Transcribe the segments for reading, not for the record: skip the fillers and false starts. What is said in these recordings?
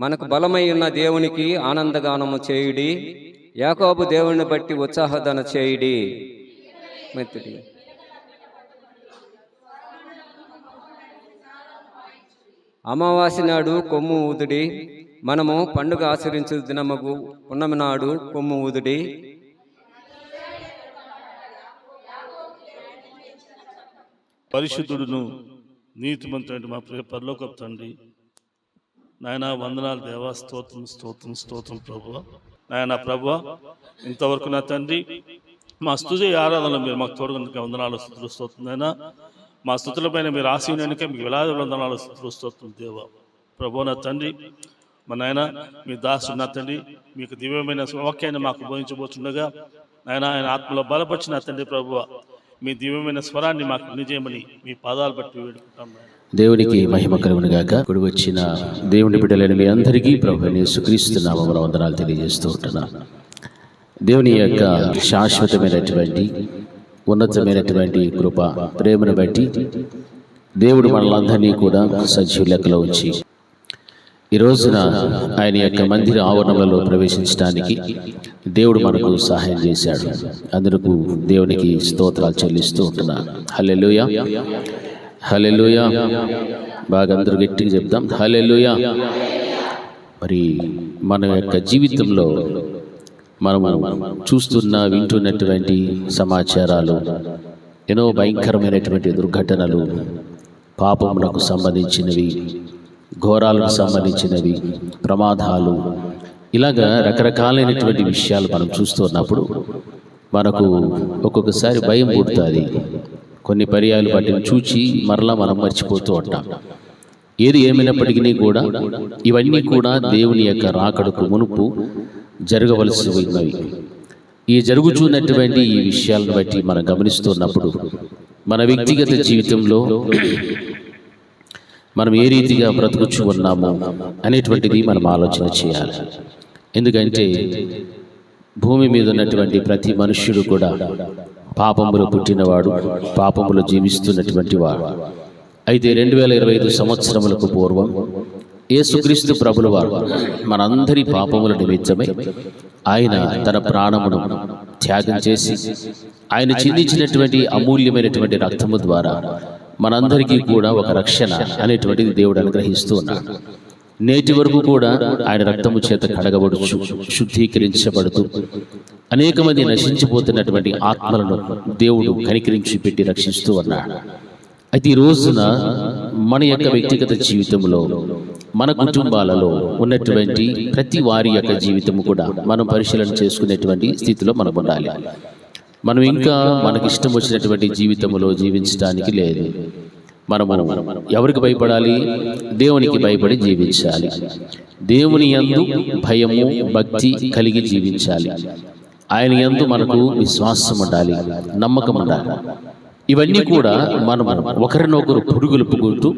మనకు బలమై ఉన్న దేవునికి ఆనందగానము చేయుడి, యాకోబు దేవుని బట్టి ఉత్సాహదన చేయుడి. మెత్తుడి. అమావాస్య నాడు కొమ్ము ఊదుడి, మనము పండుగ ఆచరించు దినమగు పున్నమి నాడు కొమ్ము ఊదుడి. పరిశుద్ధుడును నీతిమంతుడు మా ప్రియ పరలోకపు తండ్రి, నాయన వందనాలు దేవా, స్తోత్రం స్తోత్రం స్తోత్రం ప్రభువా. నాయన ప్రభువా, ఇంతవరకు నా తండ్రి మా స్తుతి ఆరాధనలో మీరు మాకు తోడుగా వందనాలు స్తుతులు స్తోత్రం. నాయన మా స్తుతుల పైన మీరు ఆశీనునికే మీకు వేలాది వందనాలు స్తుతులు స్తోత్రం దేవా. ప్రభువా నా తండ్రి, మా నాయన మీ దాసుడు నా తండ్రి మీకు దివ్యమైన వాక్యాన్ని మాకు బోధించబోతుండగా నాయన ఆయన ఆత్మలో బలపరిచిన తండ్రి ప్రభువా, మీ దివ్యమైన స్వరాన్ని మాకు నిజమని మీ పాదాలు బట్టి వేడుకుంటాం. దేవునికి మహిమ కలుగును గాక. ఇప్పుడు వచ్చిన దేవుని బిడ్డలైన మీ అందరికీ ప్రభువైన యేసుక్రీస్తు నామమున వందనాలు తెలియజేస్తూ ఉంటున్నా. దేవుని యొక్క శాశ్వతమైనటువంటి ఉన్నతమైనటువంటి కృప ప్రేమను బట్టి దేవుడు మనలందరినీ కూడా సజీవ లెక్కలో ఉంచి ఈ రోజున ఆయన యొక్క మందిర ఆవరణలో ప్రవేశించడానికి దేవుడు మనకు సహాయం చేశాడు. అందుకు దేవునికి స్తోత్రాలు చెల్లిస్తూ ఉంటున్నా. హల్లెలూయా, హల్లెలూయా. బాగా అందరూ గట్టిగా చెప్తాం హల్లెలూయా. మరి మన యొక్క జీవితంలో మనము చూస్తున్న వింటున్నటువంటి సమాచారాలు, ఎన్నో భయంకరమైనటువంటి దుర్ఘటనలు, పాపములకు సంబంధించినవి, ఘోరాలకు సంబంధించినవి, ప్రమాదాలు, ఇలాగా రకరకాలైనటువంటి విషయాలు మనం చూస్తున్నప్పుడు మనకు ఒక్కొక్కసారి భయం పుడుతుంది. కొన్ని పర్యాలు వాటిని చూచి మరలా మనం మర్చిపోతూ ఉంటాం. ఏది ఏమైనప్పటికీ కూడా ఇవన్నీ కూడా దేవుని యొక్క రాకడకు మునుపు జరగవలసి ఉన్నవి. ఈ జరుగుతున్నటువంటి ఈ విషయాలను బట్టి మనం గమనిస్తున్నప్పుడు మన వ్యక్తిగత జీవితంలో మనం ఏ రీతిగా బ్రతుకుచు ఉన్నాము అనేటువంటిది మనం ఆలోచన చేయాలి. ఎందుకంటే భూమి మీద ఉన్నటువంటి ప్రతి మనుష్యుడు కూడా పాపములో పుట్టినవాడు, పాపములో జీవిస్తున్నటువంటి వాడు. అయితే 2025 సంవత్సరములకు పూర్వం యేసుక్రీస్తు ప్రభుల వారు మనందరి పాపముల నిమిత్తమై ఆయన తన ప్రాణమును త్యాగం చేసి ఆయన చిందించినటువంటి అమూల్యమైనటువంటి రక్తము ద్వారా మనందరికీ కూడా ఒక రక్షణ అనేటువంటిది దేవుడు అనుగ్రహిస్తూ ఉన్నాడు. నేటి వరకు కూడా ఆయన రక్తము చేత కడగబడుచు శుద్ధీకరించబడుతూ అనేక మంది నశించిపోతున్నటువంటి ఆత్మలను దేవుడు కనికరించి పెట్టి రక్షిస్తూ ఉన్నాడు. అయితే ఈ రోజున మన యొక్క వ్యక్తిగత జీవితంలో, మన కుటుంబాలలో ఉన్నటువంటి ప్రతి వారి యొక్క జీవితము కూడా మనం పరిశీలన చేసుకునేటువంటి స్థితిలో మనం ఉండాలి. మనం ఇంకా మనకిష్టం వచ్చినటువంటి జీవితంలో జీవించడానికి లేదు. మనము ఎవరికి భయపడాలి? దేవునికి భయపడి జీవించాలి. దేవుని యందు భయము భక్తి కలిగి జీవించాలి. ఆయన యందు మనకు విశ్వాసం ఉండాలి, నమ్మకం ఉండాలి. ఇవన్నీ కూడా మనం ఒకరినొకరు పురుగులుపుకుంటూ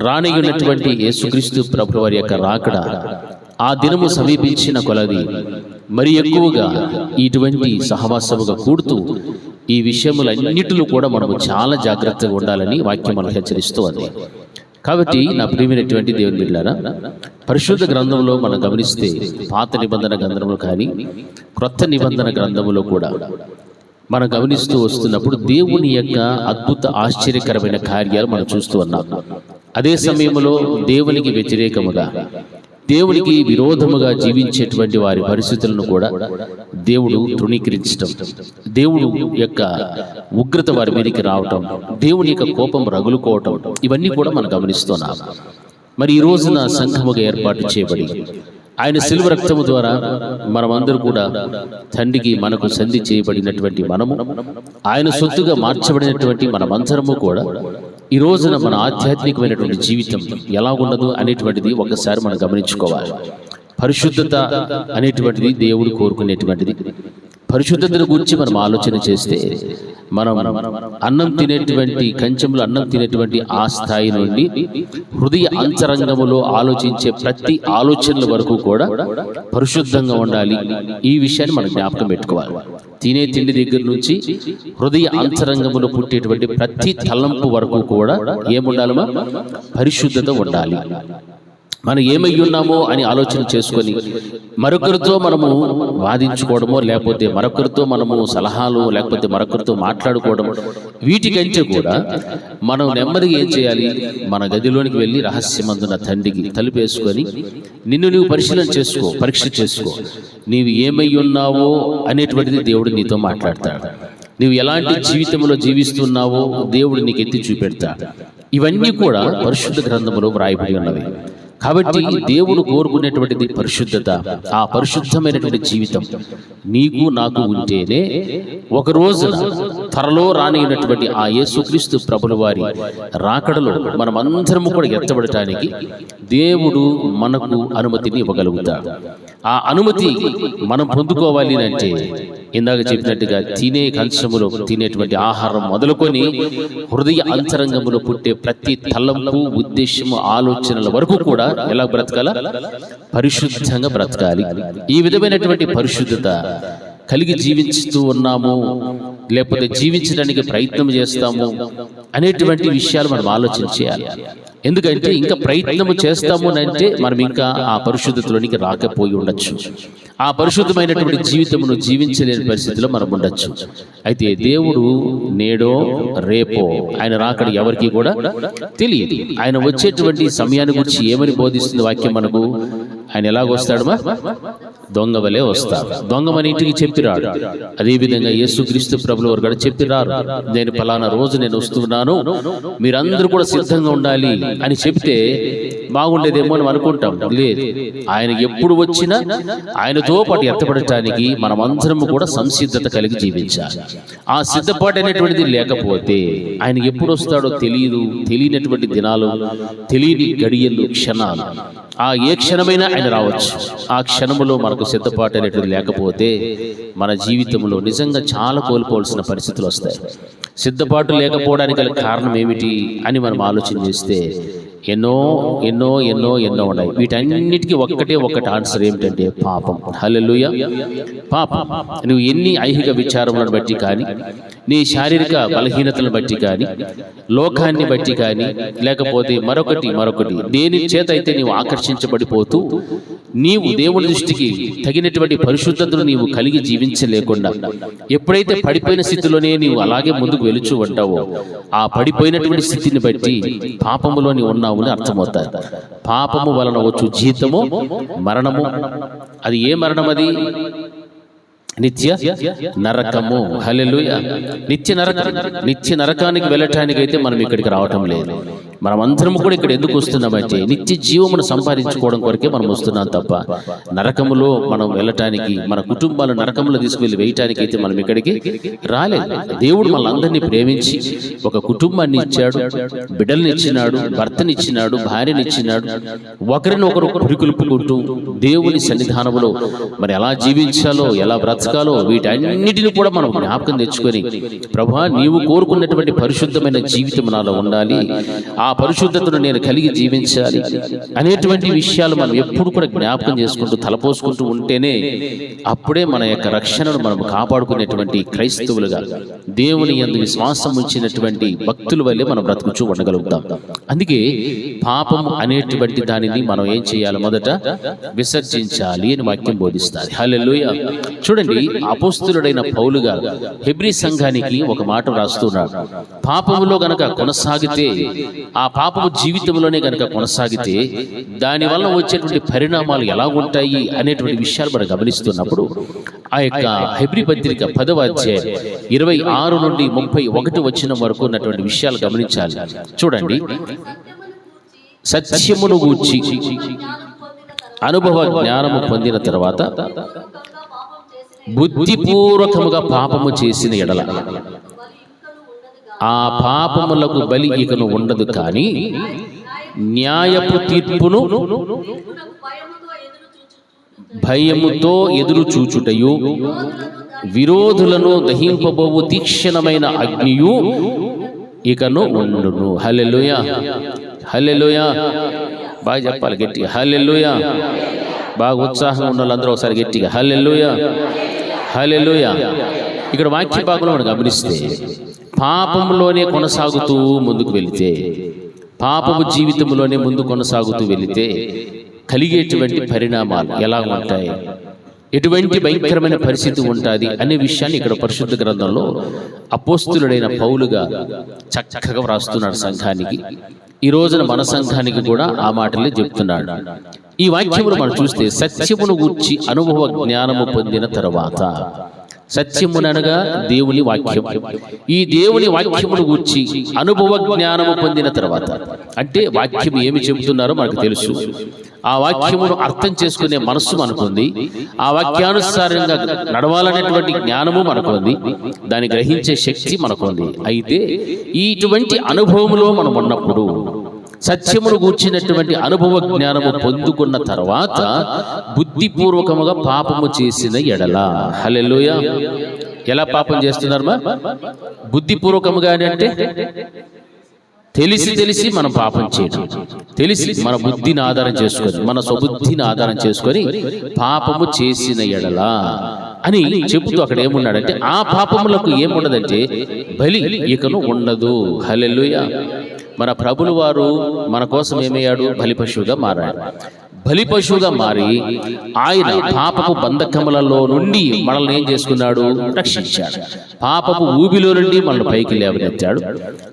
రానియున్నటువంటి యేసుక్రీస్తు ప్రభువు వారి యొక్క రాకడ ఆ దినము సమీపించిన కొలది మరి ఎక్కువగా ఇటువంటి సహవాసముగా కూడుతూ ఈ విషయములన్నిటిలో కూడా మనము చాలా జాగ్రత్తగా ఉండాలని వాక్యం మనకు హెచ్చరిస్తూ ఉంది. కాబట్టి నా ప్రియమైనటువంటి దేవుని బిడ్డలారా, పరిశుద్ధ గ్రంథంలో మనం గమనిస్తే పాత నిబంధన గ్రంథంలో కానీ క్రొత్త నిబంధన గ్రంథంలో కూడా మనం గమనిస్తూ వస్తున్నప్పుడు దేవుని యొక్క అద్భుత ఆశ్చర్యకరమైన కార్యాలు మనం చూస్తూ ఉన్నాం. అదే సమయంలో దేవునికి వ్యతిరేకముగా, దేవునికి విరోధముగా జీవించేటువంటి వారి పరిస్థితులను కూడా దేవుడు తృణీకరించటం, దేవుడు యొక్క ఉగ్రత వారి మీదకి రావటం, దేవుని యొక్క కోపం రగులుకోవటం, ఇవన్నీ కూడా మనం గమనిస్తున్నాం. మరి ఈ రోజున సంఘముగా ఏర్పాటు చేయబడి ఆయన శిలువ రక్తము ద్వారా మనమందరూ కూడా తండ్రికి మనకు సంధి చేయబడినటువంటి మనము, ఆయన సొత్తుగా మార్చబడినటువంటి మనమందరము కూడా ఈ రోజున మన ఆధ్యాత్మికమైనటువంటి జీవితం ఎలా ఉన్నదో అనేటువంటిది ఒకసారి మనం గమనించుకోవాలి. పరిశుద్ధత అనేటువంటిది దేవుడు కోరుకునేటువంటిది. పరిశుద్ధతను గురించి మనం ఆలోచన చేస్తే మనం అన్నం తినేటువంటి కంచెంలో అన్నం తినేటువంటి ఆ స్థాయి నుండి హృదయ అంతరంగములో ఆలోచించే ప్రతి ఆలోచనల వరకు కూడా పరిశుద్ధంగా ఉండాలి. ఈ విషయాన్ని మనం జ్ఞాపకం పెట్టుకోవాలి. తినే తిండి దగ్గర నుంచి హృదయ అంతరంగములో పుట్టేటువంటి ప్రతి తలంపు వరకు కూడా ఏముండాలమా? పరిశుద్ధత ఉండాలి. మనం ఏమై ఉన్నామో అని ఆలోచన చేసుకొని మరొకరితో మనము వాదించుకోవడమో, లేకపోతే మరొకరితో మనము సలహాలు, లేకపోతే మరొకరితో మాట్లాడుకోవడం, వీటికంటే కూడా మనం నెమ్మదిగా ఏం చేయాలి, మన గదిలోనికి వెళ్ళి రహస్యమందున తండ్రికి తలుపేసుకొని నిన్ను నువ్వు పరిశీలన చేసుకో, పరీక్ష చేసుకో. నీవు ఏమై ఉన్నావో అనేటువంటిది దేవుడు నీతో మాట్లాడతాడు. నువ్వు ఎలాంటి జీవితంలో జీవిస్తున్నావో దేవుడు నీకు ఎత్తి చూపెడతాడు. ఇవన్నీ కూడా పరిశుద్ధ గ్రంథంలో వ్రాయబడి ఉన్నవి. కాబట్టి దేవుడు కోరుకునేటువంటిది పరిశుద్ధత. ఆ పరిశుద్ధమైనటువంటి జీవితం నీకు నాకు ఉంటేనే ఒక రోజున త్వరలో రానినటువంటి ఆ యేసుక్రీస్తు ప్రభుల వారి రాకడలో మనమందరము కూడా ఎత్తబడటానికి దేవుడు మనకు అనుమతిని ఇవ్వగలుగుతాడు. ఆ అనుమతి మనం పొందుకోవాలి అంటే ఇందాక చెప్పినట్టుగా తినే కంచములో తినేటువంటి ఆహారం మొదలుకొని హృదయ అంతరంగములో పుట్టే ప్రతి తలంపు, ఉద్దేశము, ఆలోచనల వరకు కూడా ఎలా బ్రతకాల? పరిశుద్ధంగా బ్రతకాలి. ఈ విధమైనటువంటి పరిశుద్ధత కలిగి జీవిస్తూ ఉన్నాము, లేకపోతే జీవించడానికి ప్రయత్నం చేస్తాము అనేటువంటి విషయాలు మనం ఆలోచన చేయాలి. ఎందుకంటే ఇంకా ప్రయత్నము చేస్తాము అంటే మనం ఇంకా ఆ పరిశుద్ధతలోనికి రాకపోయి ఉండొచ్చు. ఆ పరిశుద్ధమైనటువంటి జీవితమును జీవించలేని పరిస్థితిలో మనం ఉండొచ్చు. అయితే దేవుడు నేడో రేపో ఆయన రాకడ ఎవరికి కూడా తెలియదు. ఆయన వచ్చేటువంటి సమయాన్ని గురించి ఏమని బోధిస్తుంది వాక్యం మనకు? ఆయన ఎలాగొస్తాడమా? దొంగ వలె వస్తాడు. దొంగ మన ఇంటికి చెప్పిరాడు. అదేవిధంగా యేసుక్రీస్తు ప్రభుల వారు కూడా చెప్పిరారు, నేను ఫలానా రోజు నేను వస్తున్నాను, మీరందరూ కూడా సిద్ధంగా ఉండాలి అని చెప్తే బాగుండేదేమో అని అనుకుంటాం. లేదు, ఆయన ఎప్పుడు వచ్చినా ఆయనతో పాటు ఎత్తబడటానికి మనమందరము కూడా సంసిద్ధత కలిగి జీవించాలి. ఆ సిద్ధపాటు అనేటువంటిది లేకపోతే ఆయన ఎప్పుడు వస్తాడో తెలియదు. తెలియనటువంటి దినాలు, తెలియని గడియలు, క్షణాలు, ఆ ఏ క్షణమైనా ఆయన రావచ్చు. ఆ క్షణములో మనకు సిద్ధపాటు అనేటువంటి లేకపోతే మన జీవితంలో నిజంగా చాలా కోల్పోవలసిన పరిస్థితులు వస్తాయి. సిద్ధపాటు లేకపోవడానికి గల కారణం ఏమిటి అని మనం ఆలోచన చేస్తే ఎన్నో ఎన్నో ఎన్నో ఎన్నో ఉన్నాయి. వీటన్నిటికీ ఒక్కటి ఆన్సర్ ఏమిటంటే పాపం. హల్లెలూయా. పాపం. నువ్వు ఎన్ని ఐహిక విచారములను బట్టి కానీ, నీ శారీరక బలహీనతలను బట్టి కానీ, లోకాన్ని బట్టి కానీ, లేకపోతే మరొకటి దేని చేత అయితే నీవు ఆకర్షించబడిపోతూ నీవు దేవుని దృష్టికి తగినటువంటి పరిశుద్ధతను నీవు కలిగి జీవించలేకుండా ఎప్పుడైతే పడిపోయిన స్థితిలోనే నీవు అలాగే ముందుకు వెలుచు ఉంటావో ఆ పడిపోయినటువంటి స్థితిని బట్టి పాపములోని ఉన్నావు అని అర్థమవుతారు. పాపము వలన వచ్చు జీతము మరణము. అది ఏ మరణం? అది నిత్య నరకము. హల్లెలూయా. నిత్య నరకానికి వెళ్ళటానికి అయితే మనం ఇక్కడికి రావటం లేదు. మనం అందరం కూడా ఇక్కడ ఎందుకు వస్తున్నామంటే నిత్య జీవమును సంపాదించుకోవడం కొరకే మనం వస్తున్నాం తప్ప నరకములో మనం వెళ్ళటానికి, మన కుటుంబాలు నరకములో తీసుకువెళ్ళి వేయటానికి అయితే మనం ఇక్కడికి రాలేదు. దేవుడు మనందరినీ ప్రేమించి ఒక కుటుంబాన్ని ఇచ్చాడు, బిడ్డల్ని ఇచ్చినాడు, భర్తనిచ్చినాడు, భార్యనిచ్చినాడు. ఒకరినొకరు పురికొల్పుకుంటూ దేవుని సన్నిధానంలో మరి ఎలా జీవించాలో, ఎలా బ్రతకాలో వీటన్నిటిని కూడా మనం జ్ఞాపకం తెచ్చుకొని, ప్రభువా నీవు కోరుకున్నటువంటి పరిశుద్ధమైన జీవితం నాలో ఉండాలి, ఆ పరిశుద్ధతను నేను కలిగి జీవించాలి అనేటువంటి విషయాలు మనం ఎప్పుడు కూడా జ్ఞాపకం చేసుకుంటూ తలపోసుకుంటూ ఉంటేనే అప్పుడే మన యొక్క రక్షణను మనం కాపాడుకునేటువంటి క్రైస్తవులుగా, దేవుని యందు విశ్వాసం ఉంచినటువంటి భక్తుల వల్లే మనం బ్రతుకుచూ ఉండగలుగుతాం. అందుకే పాపము అనేటువంటి దానిని మనం ఏం చేయాలి? మొదట విసర్జించాలి అని వాక్యం బోధిస్తారు. హల్లెలూయా. చూడండి, అపోస్తులుడైన పౌలు గారు హెబ్రీ సంఘానికి ఒక మాట రాస్తున్నాడు. పాపములో గనక కొనసాగితే, ఆ పాపము జీవితంలోనే గనక కొనసాగితే దానివల్ల వచ్చేటువంటి పరిణామాలు ఎలా ఉంటాయి అనేటువంటి విషయాలు మనం గమనిస్తున్నప్పుడు ఆ యొక్క హెబ్రీ పత్రిక 10వ అధ్యాయం 26 నుండి 31 వచనం వరకు ఉన్నటువంటి విషయాలు గమనించాలి. చూడండి, సత్యమును గూర్చి అనుభవ జ్ఞానము పొందిన తర్వాత బుద్ధిపూర్వకముగా పాపము చేసిన ఎడల ఆ పాపములకు బలి ఇకను ఉండదు, కానీ న్యాయపు తీర్పును భయముతో ఎదురు చూచుటయు విరోధులను దహింపబోవు తీక్షణమైన అగ్నియు ఇకను ఉండును. హల్లెలూయా. హల్లెలూయా. బాగా చెప్పాలి గట్టిగా, హల్లెలూయా. బాగా ఉత్సాహంగా ఉన్న వాళ్ళందరూ ఒకసారి గట్టిగా హల్లెలూయా, హల్లెలూయా. ఇక్కడ వాక్య భాగంలో మనం గమనిస్తే పాపంలోనే కొనసాగుతూ ముందుకు వెళితే, పాపము జీవితంలోనే ముందు కొనసాగుతూ వెళితే కలిగేటువంటి పరిణామాలు ఎలా ఉంటాయి, ఎటువంటి భయంకరమైన పరిస్థితి ఉంటుంది అనే విషయాన్ని ఇక్కడ పరిశుద్ధ గ్రంథంలో అపోస్తులుడైన పౌలుగా చక్కగా వ్రాస్తున్నాడు సంఘానికి. ఈ రోజున మన సంఘానికి కూడా ఆ మాటలే చెప్తున్నాడు. ఈ వాక్యములు మనం చూస్తే సత్యమును గూర్చి అనుభవ జ్ఞానము పొందిన తరువాత, సత్యముననగా దేవుని వాక్యం, ఈ దేవుని వాక్యమును గూర్చి అనుభవ జ్ఞానము పొందిన తర్వాత, అంటే వాక్యం ఏమి చెబుతున్నారో మనకు తెలుసు, ఆ వాక్యమును అర్థం చేసుకునే మనస్సు మనకుంది, ఆ వాక్యానుసారంగా నడవాలనేటువంటి జ్ఞానము మనకుంది, దాన్ని గ్రహించే శక్తి మనకుంది. అయితే ఇటువంటి అనుభవంలో మనం ఉన్నప్పుడు, సత్యమును గూర్చినటువంటి అనుభవ జ్ఞానము పొందుకున్న తర్వాత బుద్ధిపూర్వకముగా పాపము చేసిన ఎడల, హల్లెలూయా, ఎలా పాపం చేస్తున్నారమ్మా? బుద్ధిపూర్వకముగా అంటే తెలిసి మనం పాపం చేయడం, తెలిసి మన బుద్ధిని ఆధారం చేసుకొని, మన స్వబుద్ధిని ఆధారం చేసుకొని పాపము చేసిన ఎడల అని చెబుతూ అక్కడ ఏమున్నాడంటే, ఆ పాపములకు ఏముండదంటే బలి ఇకను ఉండదు. హల్లెలూయా. మన ప్రభులు వారు మన కోసం ఏమయ్యాడు? బలి పశువుగా మారాడు. బలి పశువుగా మారి ఆయన పాపపు బంధకములలో నుండి మనల్ని ఏం చేసుకున్నాడు? రక్షించాడు. పాపపు ఊబిలో నుండి మనల్ని పైకి లేవనెత్తాడు.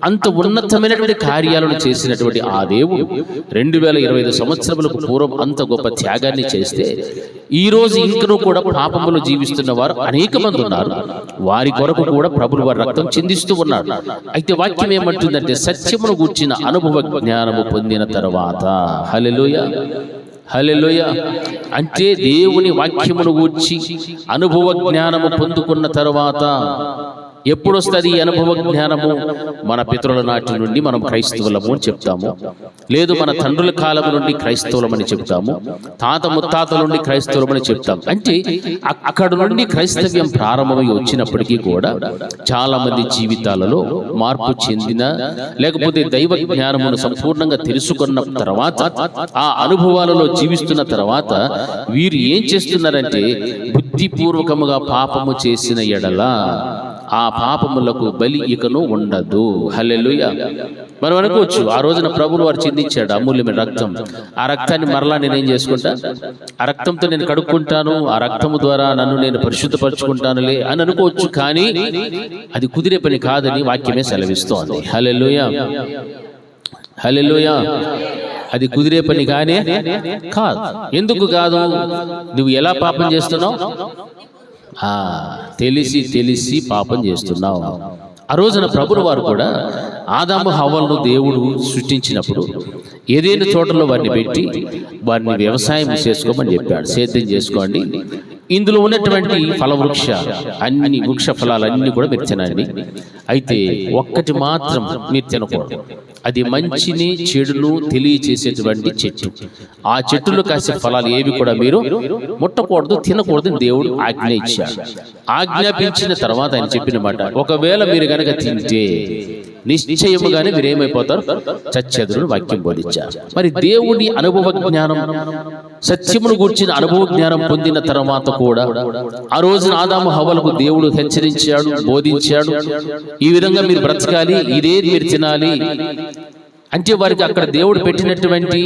అంత ఉన్నతమైనటువంటి కార్యాలను చేసినటువంటి ఆ దేవుడు 2025 సంవత్సరములకు పూర్వం అంత గొప్ప త్యాగాన్ని చేస్తే, ఈ రోజు ఇంకనూ కూడా పాపములు జీవిస్తున్న వారు అనేక మంది ఉన్నారు. వారి కొరకు కూడా ప్రభులు వారి రక్తం చిందిస్తూ ఉన్నారు. అయితే వాక్యం ఏమంటుందంటే, సత్యమును గూర్చిన అనుభవ జ్ఞానము పొందిన తర్వాత, హల్లెలూయా, హల్లెలూయా, అంటే దేవుని వాక్యమును గూర్చి అనుభవ జ్ఞానము పొందుకున్న తర్వాత ఎప్పుడు వస్తుంది ఈ అనుభవ జ్ఞానము? మన పితరుల నాటి నుండి మనం క్రైస్తవులము అని చెప్తాము, లేదు మన తండ్రుల కాలం నుండి క్రైస్తవులమని చెప్తాము, తాత ముత్తాతల నుండి క్రైస్తవులమని చెప్తాం. అంటే అక్కడ నుండి క్రైస్తవ్యం ప్రారంభమై వచ్చినప్పటికీ కూడా చాలా మంది జీవితాలలో మార్పు చెందిన, లేకపోతే దైవ జ్ఞానమును సంపూర్ణంగా తెలుసుకున్న తర్వాత, ఆ అనుభవాలలో జీవిస్తున్న తర్వాత వీరు ఏం చేస్తున్నారంటే, బుద్ధిపూర్వకముగా పాపము చేసిన ఎడల ఆ పాపములకు బలి ఇకను ఉండదు. హల్లెలూయా. మనం అనుకోవచ్చు, ఆ రోజున ప్రభువు వారు చిందించాడు అమూల్యమైన రక్తం, ఆ రక్తాన్ని మరలా నేనేం చేసుకుంటా, ఆ రక్తంతో నేను కడుక్కుంటాను, ఆ రక్తము ద్వారా నన్ను నేను పరిశుద్ధపరచుకుంటానులే అని అనుకోవచ్చు. కానీ అది కుదిరే పని కాదని వాక్యమే సెలవిస్తోంది. హల్లెలూయా, హల్లెలూయా. అది కుదిరే పని కానీ కాదు. ఎందుకు కాదు? నువ్వు ఎలా పాపం చేస్తున్నావు? తెలిసి పాపం చేస్తున్నావు. ఆ రోజున ప్రభుల వారు కూడా ఆదాము హవ్వలను దేవుడు సృష్టించినప్పుడు ఏదైనా తోటలో వారిని పెట్టి వారిని వ్యవసాయం చేసుకోమని చెప్పాడు. సేద్యం చేసుకోండి, ఇందులో ఉన్నటువంటి ఫలవృక్ష అన్ని వృక్ష ఫలాలన్నీ కూడా మీరు తినండి, అయితే ఒక్కటి మాత్రం మీరు తినకూడదు, అది మంచిని చెడును తెలియచేసేటువంటి చెట్టు, ఆ చెట్టులో కాసే ఫలాలు ఏవి కూడా మీరు ముట్టకూడదు, తినకూడదు దేవుడు ఆజ్ఞ ఇచ్చాడు. ఆజ్ఞాపించిన తర్వాత ఆయన చెప్పిన మాట, ఒకవేళ మీరు గనక తింటే నిశ్చయముగానే మీరేమైపోతారు? చచ్చెదరు వాక్యం బోధించారు. మరి దేవుని అనుభవ జ్ఞానం, సత్యమును గూర్చిన అనుభవ జ్ఞానం పొందిన తర్వాత కూడా ఆ రోజున ఆదాము హవ్వలకు దేవుడు హెచ్చరించాడు, బోధించాడు, ఈ విధంగా మీరు బ్రతకాలి, ఇదే మీరు తినాలి అంటే వారికి అక్కడ దేవుడు పెట్టినటువంటి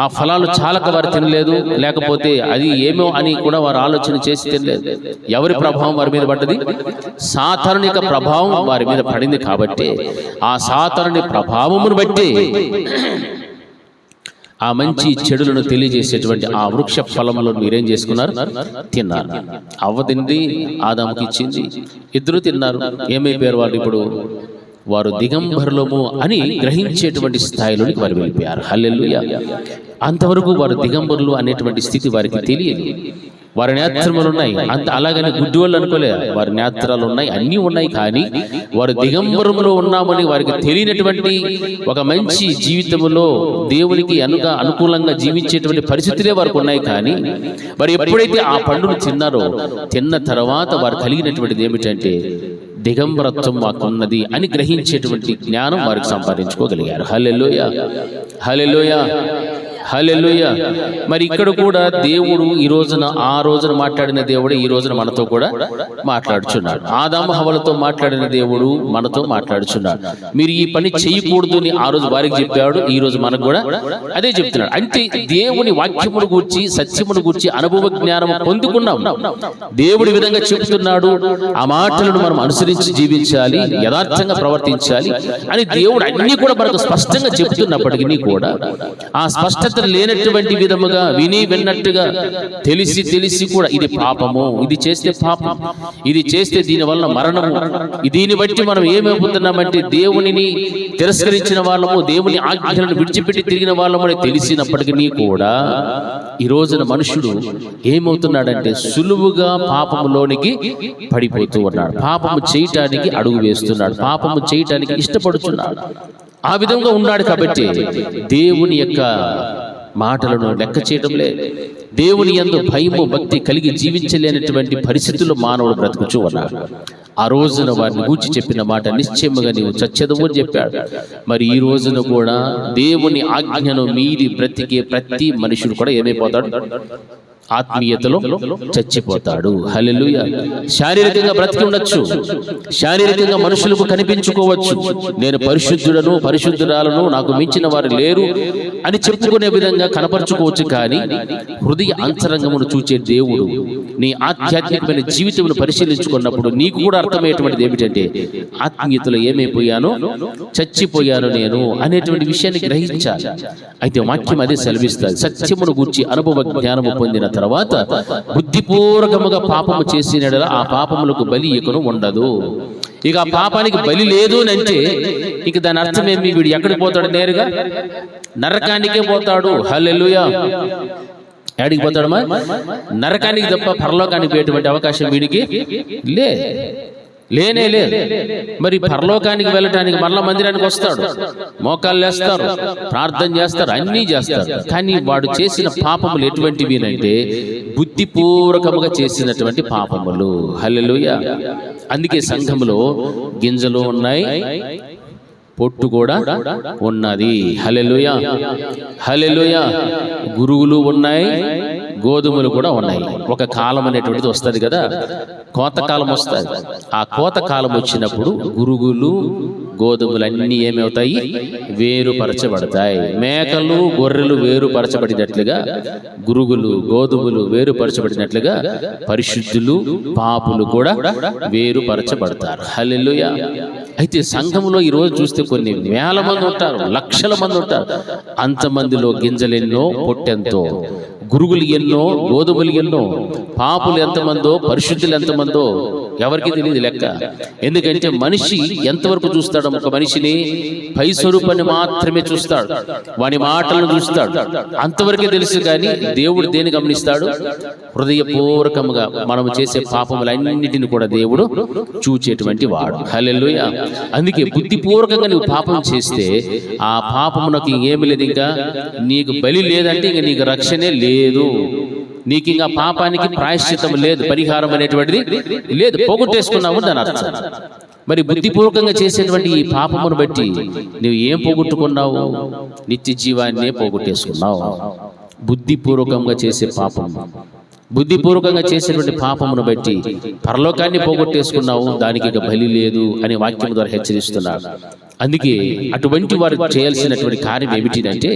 ఆ ఫలాలు చాలక వారు తినలేదు, లేకపోతే అది ఏమో అని కూడా వారు ఆలోచన చేసి తినలేదు. ఎవరి ప్రభావం వారి మీద పడ్డది? సాతానుని యొక్క ప్రభావం వారి మీద పడింది. కాబట్టి ఆ సాతానుని ప్రభావమును బట్టి ఆ మంచి చెడులను తెలియజేసేటువంటి ఆ వృక్ష ఫలములను మీరేం చేసుకున్నారు? తిన్నారు. అవ్వ తింది, ఆదాముకి ఇచ్చింది, ఇద్దరు తిన్నారు. ఏమైపోయారు వాళ్ళు? ఇప్పుడు వారు దిగంబరులము అని గ్రహించేటువంటి స్థాయిలోనికి వారు వెళ్ళిపోయారు. హల్లెలూయా. అంతవరకు వారు దిగంబరులు అనేటువంటి స్థితి వారికి తెలియదు. వారి నేత్రములు ఉన్నాయి, అంత అలాగని గుడ్డి వాళ్ళు అనుకోలే, వారి నేత్రాలు ఉన్నాయి, అన్నీ ఉన్నాయి. కానీ వారు దిగంబరంలో ఉన్నామని వారికి తెలియనటువంటి ఒక మంచి జీవితంలో దేవునికి అనుకూలంగా జీవించేటువంటి పరిస్థితులే వారికి ఉన్నాయి. కానీ వారు ఎప్పుడైతే ఆ పండును తిన్నారో, తిన్న తర్వాత వారు కలిగినటువంటిది ఏమిటంటే, దిగంబరత్వం మాకున్నది అని గ్రహించేటువంటి జ్ఞానం వారికి సంపాదించుకోగలిగారు. హల్లెలూయా, హల్లెలూయా, హల్లెలూయా. మరి ఇక్కడ కూడా దేవుడు ఈ రోజున ఆ రోజున మాట్లాడిన దేవుడు ఈ రోజున మనతో కూడా మాట్లాడుచున్నాడు. ఆదాము హవ్వలతో మాట్లాడిన దేవుడు మనతో మాట్లాడుచున్నాడు. మీరు ఈ పని చేయకూడదు అని ఆ రోజు వారికి చెప్పాడు, ఈ రోజు మనకు కూడా అదే చెప్తున్నాడు. అంటే దేవుని వాక్యమును గూర్చి సత్యమును గూర్చి అనుభవ జ్ఞానం పొందుకున్నాం. దేవుడి విధంగా చెప్తున్నాడు, ఆ మాటలను మనం అనుసరించి జీవించాలి, యథార్థంగా ప్రవర్తించాలి అని దేవుడు అన్ని కూడా మనకు స్పష్టంగా చెప్తున్నప్పటికీ కూడా ఆ స్పష్టత లేనటువంటి విధముగా విన్నట్టుగా తెలిసి కూడా ఇది పాపము, ఇది చేస్తే పాపం, ఇది చేస్తే దీని వల్ల మరణము, దీన్ని బట్టి మనం ఏమైపోతున్నామంటే దేవునిని తిరస్కరించిన వాళ్ళము, దేవుని ఆజ్ఞలను విడిచిపెట్టి తిరిగిన వాళ్ళము అని తెలిసినప్పటికీ కూడా ఈ రోజున మనుషుడు ఏమవుతున్నాడంటే సులువుగా పాపములోనికి పడిపోతూ ఉన్నాడు. పాపము చేయటానికి అడుగు వేస్తున్నాడు, పాపము చేయటానికి ఇష్టపడుతున్నాడు. ఆ విధంగా ఉన్నాడు కాబట్టి దేవుని యొక్క మాటలను లెక్క చేయడం లేదు. దేవుని యందు భయము భక్తి కలిగి జీవించలేనటువంటి పరిస్థితుల్లో మానవుడు బ్రతుకుచూ ఉన్నాడు. ఆ రోజున వారిని గూర్చి చెప్పిన మాట నిశ్చయముగా నీవు చచ్చెదవు అని చెప్పాడు. మరి ఈ రోజున కూడా దేవుని ఆజ్ఞను మీరి బ్రతికే ప్రతి మనుషుడు కూడా ఏమైపోతాడు? ఆత్మీయతలో చచ్చిపోతాడు. హల్లెలూయా. శారీరకంగా బ్రతికి ఉండొచ్చు, శారీరకంగా మనుషులకు కనిపించుకోవచ్చు, నేను పరిశుద్ధుడను పరిశుద్ధురాలను, నాకు మించిన వారు లేరు అని చెప్పుకునే విధంగా కనపరుచుకోవచ్చు. కానీ హృదయ అంతరంగమును చూచే దేవుడు నీ ఆధ్యాత్మికమైన జీవితమును పరిశీలించుకున్నప్పుడు నీకు కూడా అర్థమయ్యేటువంటిది ఏమిటంటే ఆత్మీయతలో ఏమైపోయాను, చచ్చిపోయాను నేను అనేటువంటి విషయాన్ని గ్రహించాలి. అయితే వాక్యం అదే సెలవిస్తుంది. సత్యమును గూర్చి అనుభవ జ్ఞానము పొందిన తర్వాత బుద్ధిపూర్వకముగా పాపము చేసిన ఆ పాపములకు బలి ఇకను ఉండదు. ఇక ఆ పాపానికి బలి లేదు అని అంటే ఇక దాని అర్థం ఏమి? వీడు ఎక్కడికి పోతాడు? నేరుగా నరకానికే పోతాడు. హల్లెలూయా. ఎక్కడికి పోతాడమ్మా? నరకానికి తప్ప పరలోకానికి పోయేటువంటి అవకాశం వీడికి లేనే లేదు. మరి పరలోకానికి వెళ్ళటానికి మరలా మందిరానికి వస్తాడు, మోకాళ్ళు వేస్తారు, ప్రార్థన చేస్తారు, అన్నీ చేస్తారు. కానీ వాడు చేసిన పాపములు ఎటువంటివి అంటే బుద్ధిపూర్వకముగా చేసినటువంటి పాపములు. హల్లెలూయా. అందుకే సంఘములో గింజలు ఉన్నాయి, పొట్టు కూడా ఉన్నది. హల్లెలూయా. హల్లెలూయా. గురుగులు ఉన్నాయి, గోధుమలు కూడా ఉన్నాయి. ఒక కాలం అనేటువంటిది వస్తుంది కదా, కోతకాలం వస్తుంది. ఆ కోతకాలం వచ్చినప్పుడు గురుగులు గోధుమలు అన్నీ ఏమవుతాయి? వేరుపరచబడతాయి. మేకలు గొర్రెలు వేరుపరచబడినట్లుగా గురుగులు గోధుమలు వేరుపరచబడినట్లుగా పరిశుద్ధులు పాపులు కూడా వేరుపరచబడతారు. హల్లెలూయా. అయితే సంఘంలో ఈరోజు చూస్తే కొన్ని వేల మంది ఉంటారు, లక్షల మంది ఉంటారు. అంతమందిలో గింజలెన్నో, పొట్టెంతో, గురుగులు ఎన్నో, గోధుమలు ఎన్నో, పాపులు ఎంతమందో, పరిశుద్ధులు ఎంతమందో ఎవరికి తెలియదు లెక్క. ఎందుకంటే మనిషి ఎంతవరకు చూస్తాడు? ఒక మనిషిని పై స్వరూపాన్ని మాత్రమే చూస్తాడు, వాని మాటలను చూస్తాడు, అంతవరకే తెలుసు. కానీ దేవుడు దేని గమనిస్తాడు? హృదయపూర్వకముగా మనము చేసే పాపములన్నిటిని కూడా దేవుడు చూచేటువంటి వాడు. హల్లెలూయా. అందుకే బుద్ధిపూర్వకంగా నువ్వు పాపం చేస్తే ఆ పాపమునకు ఏమి లేదు, ఇంకా నీకు బలి లేదంటే ఇంక నీకు రక్షణే లేదు, నీకు ఇంకా పాపానికి ప్రాయశ్చిత్తం లేదు, పరిహారం అనేటువంటిది లేదు, పోగొట్టేసుకున్నావు దాని అర్థం. మరి బుద్ధిపూర్వకంగా చేసేటువంటి ఈ పాపమును బట్టి నువ్వు ఏం పోగొట్టుకున్నావు? నిత్య జీవాన్నే పోగొట్టేసుకున్నావు. బుద్ధిపూర్వకంగా చేసే పాపం, బుద్ధిపూర్వకంగా చేసేటువంటి పాపమును బట్టి పరలోకాన్ని పోగొట్టేసుకున్నావు, దానికి ఇక బలి లేదు అని వాక్యం ద్వారా హెచ్చరిస్తున్నాడు. అందుకే అటువంటి వారు చేయాల్సినటువంటి కార్యం ఏమిటిదంటే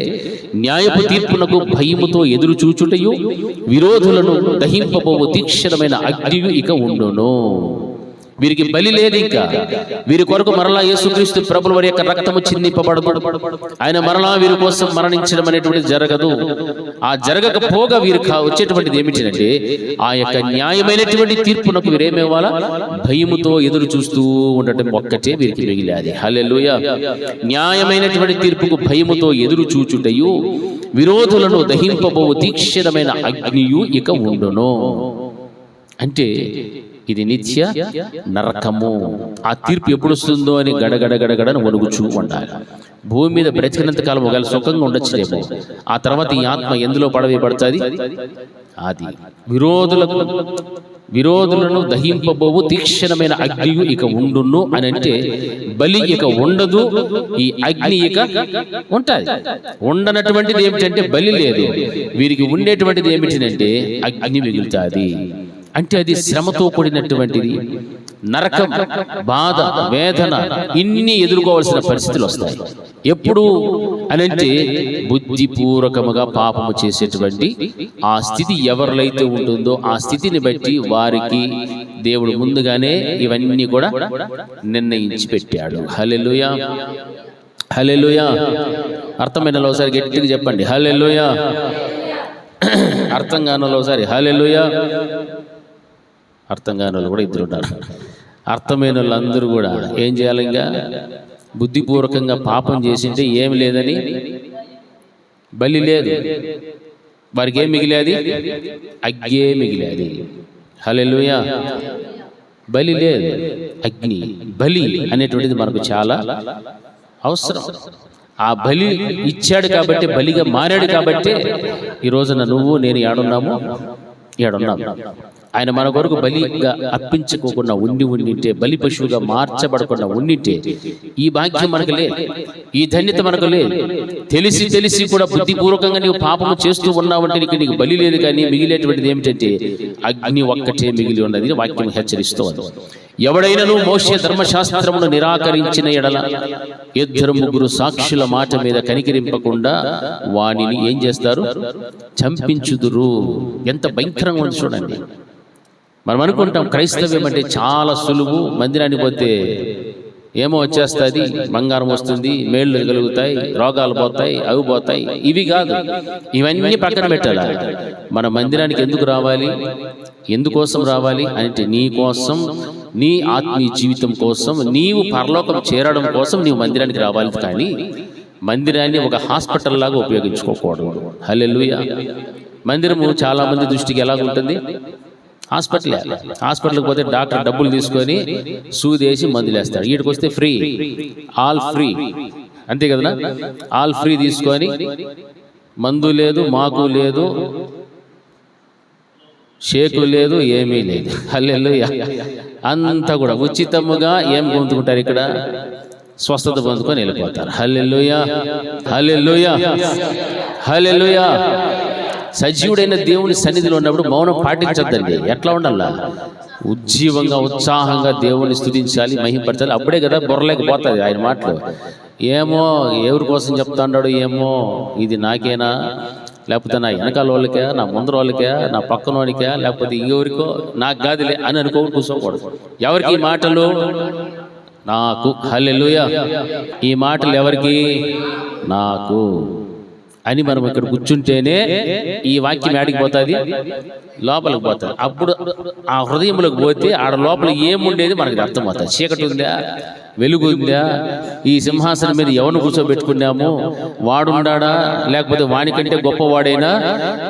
న్యాయపు తీర్పునకు భయముతో ఎదురు చూచుటయు విరోధులను దహింపబోవు తీక్షణమైన అగ్నియు ఇక ఉండును. వీరికి బలి లేదు, ఇంకా వీరి కొరకు మరలా యేసుక్రీస్తు ప్రభుల వారి యొక్క రక్తము చిందింపబడదు. ఆయన మరలా వీరి కోసం మరణించడం అనేటువంటిది జరగదు. ఆ జరగకపోగా వీరు వచ్చేటువంటిది ఏమిటంటే ఆ యొక్క న్యాయమైనటువంటి తీర్పునకు వీరేమేవాలా? భయముతో ఎదురు చూస్తూ ఉండటం ఒక్కటే వీరికి మిగిలేది. హల్లెలూయా. న్యాయమైనటువంటి తీర్పుకు భయముతో ఎదురు చూచుటయు విరోధులను దహింపబోవు తీక్షణమైన అగ్నియు ఇక ఉండును. అంటే ఇది నిత్య నరకము. ఆ తీర్పు ఎప్పుడు వస్తుందో అని గడగడని వణుకుచూ ఉండాలి. భూమి మీద బ్రతికినంత కాలం ఒకవేళ సుఖంగా ఉండొచ్చులేమో, ఆ తర్వాత ఈ ఆత్మ ఎందులో పడవేయబడుతుంది? అది విరోధులకు విరోధులను దహింపబోవు తీక్షణమైన అగ్నియు ఇక ఉండును అని అంటే బలి ఇక ఉండదు, ఈ అగ్ని ఇక ఉంటుంది. ఉండనటువంటిది ఏమిటంటే బలి లేదు, వీరికి ఉండేటువంటిది ఏమిటంటే అగ్ని మిగులుతుంది. అంటే అది శ్రమతో కూడినటువంటిది, నరకం, బాధ, వేదన ఇన్ని ఎదుర్కోవాల్సిన పరిస్థితులు వస్తాయి. ఎప్పుడు అనంటే బుద్ధిపూర్వకముగా పాపము చేసేటువంటి ఆ స్థితి ఎవరిలైతే ఉంటుందో ఆ స్థితిని బట్టి వారికి దేవుడు ముందుగానే ఇవన్నీ కూడా నిర్ణయించి పెట్టాడు. హల్లెలూయా, హల్లెలూయా. అర్థమైన ఒకసారి గట్టిగా చెప్పండి హల్లెలూయా. అర్థం కాని ఒకసారి హల్లెలూయా. అర్థం కాని వాళ్ళు కూడా ఇద్దరు ఉన్నారు. అర్థమైన వాళ్ళందరూ కూడా ఏం చేయాలి? ఇంకా బుద్ధిపూర్వకంగా పాపం చేసింటే ఏమి లేదని, బలి లేదు, వారికి ఏం మిగిలేది? అగ్గే మిగిలేది. హల్లెలూయా. బలి లేదు, అగ్ని. బలి అనేటువంటిది మనకు చాలా అవసరం. ఆ బలి ఇచ్చాడు కాబట్టి, బలిగా మారాడు కాబట్టి ఈ రోజున నువ్వు నేను ఏడున్నాము. ఆయన మన కొరకు బలిగా అర్పించుకోకుండా ఉండింటే, బలి పశువుగా మార్చబడకుండా ఉండింటే ఈ భాగ్యం మనకు లేదు, ఈ ధన్యత మనకు లేదు. తెలిసి కూడా బుద్ధిపూర్వకంగా నీవు పాపము చేస్తూ ఉన్నావంటే నీకు బలి లేదు, కానీ మిగిలేటువంటిది ఏమిటంటే అగ్ని ఒక్కటే మిగిలి ఉన్నది వాక్యం హెచ్చరిస్తోంది. ఎవడైనను మోషే ధర్మశాస్త్రమును నిరాకరించిన ఎడల 2-3 సాక్షుల మాట మీద కనికరింపకుండా వానిని ఏం చేస్తారు? చంపించుదురు. ఎంత భయంకరంగా ఉంది చూడండి. మనం అనుకుంటాం క్రైస్తవ్యం అంటే చాలా సులువు, మందిరానికి పోతే ఏమో వచ్చేస్తుంది, బంగారం వస్తుంది, మేళ్ళు కలుగుతాయి, రోగాలు పోతాయి, అవి పోతాయి. ఇవి కాదు, ఇవన్నీ పక్కన పెట్టాలి. మన మందిరానికి ఎందుకు రావాలి? ఎందుకోసం రావాలి అంటే నీ కోసం, నీ ఆత్మీయ జీవితం కోసం, నీవు పరలోకం చేరడం కోసం నీవు మందిరానికి రావాలి. కానీ మందిరాన్ని ఒక హాస్పిటల్ లాగా ఉపయోగించుకోకూడదు. హల్లెలూయా. మందిరము చాలా మంది దృష్టికి ఎలాగుంటుంది? హాస్పిటల్కి పోతే డాక్టర్ డబ్బులు తీసుకొని సూదేసి మందులు వేస్తాడు. వీటికి వస్తే ఫ్రీ, ఆల్ ఫ్రీ, అంతే కదా? ఆల్ ఫ్రీ తీసుకొని మందు లేదు, మాకు లేదు, షేకు లేదు, ఏమీ లేదు. హల్లెలూయా. అంతా కూడా ఉచితముగా ఏం పొందుకుంటారు? ఇక్కడ స్వస్థత పొందుకొని వెళ్ళిపోతారు. హల్లెలూయా, హల్లెలూయా, హల్లెలూయా. సజీవుడైన దేవుని సన్నిధిలో ఉన్నప్పుడు మౌనం పాటించద్దండి. ఎట్లా ఉండాలా? ఉజ్జీవంగా, ఉత్సాహంగా దేవుని స్తుతించాలి, మహింపరచాలి. అప్పుడే కదా బొర్రలేకపోతుంది ఆయన మాటలు. ఏమో ఎవరి కోసం చెప్తా ఉన్నాడు, ఏమో ఇది నాకేనా, లేకపోతే నా వెనకాల వాళ్ళకే, నా ముందర వాళ్ళకే, నా పక్కన వాడికే, లేకపోతే ఇంకెవరికో, నాకు కాదులే అని అనుకోని కూర్చోకూడదు. ఎవరికి ఈ మాటలు? నాకు. హల్లెలూయా. ఈ మాటలు ఎవరికి? నాకు అని మనం ఇక్కడ కూర్చుంటేనే ఈ వాక్యం ఆడికి పోతుంది, లోపలికి పోతుంది. అప్పుడు ఆ హృదయంలోకి పోతే ఆడ లోపల ఏముండేది మనకు అర్థమవుతుంది. చీకటి ఉందా, వెలుగు ఉందా, ఈ సింహాసనం మీద ఎవరిని కూర్చోబెట్టుకున్నాము, వాడున్నాడా లేకపోతే వానికంటే గొప్పవాడైనా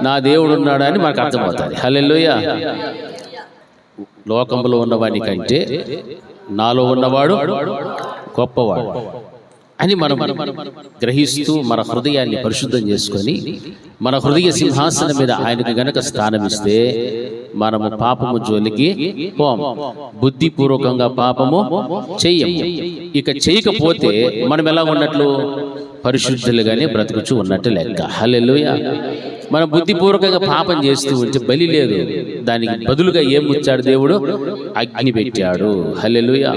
నా దేవుడు ఉన్నాడా అని మనకు అర్థమవుతుంది. హల్లెలూయా. లోకంలో ఉన్నవాని కంటే నాలో ఉన్నవాడు గొప్పవాడు అని మనం గ్రహిస్తూ మన హృదయాన్ని పరిశుద్ధం చేసుకొని మన హృదయ సింహాసనం మీద ఆయనకు గనక స్థానమిస్తే మనము పాపము జోలికి పోం, బుద్ధిపూర్వకంగా పాపము చెయ్యం. ఇక చేయకపోతే మనం ఎలా ఉన్నట్లు? పరిశుద్ధులుగానే బ్రతుకుచూ ఉన్నట్టు లెక్క. హల్లెలూయా. మనం బుద్ధిపూర్వకంగా పాపం చేస్తూ ఉంటే బలి లేదు, దానికి బదులుగా ఏం ముచ్చాడు దేవుడు? అగ్ని పెట్టాడు. హల్లెలూయా.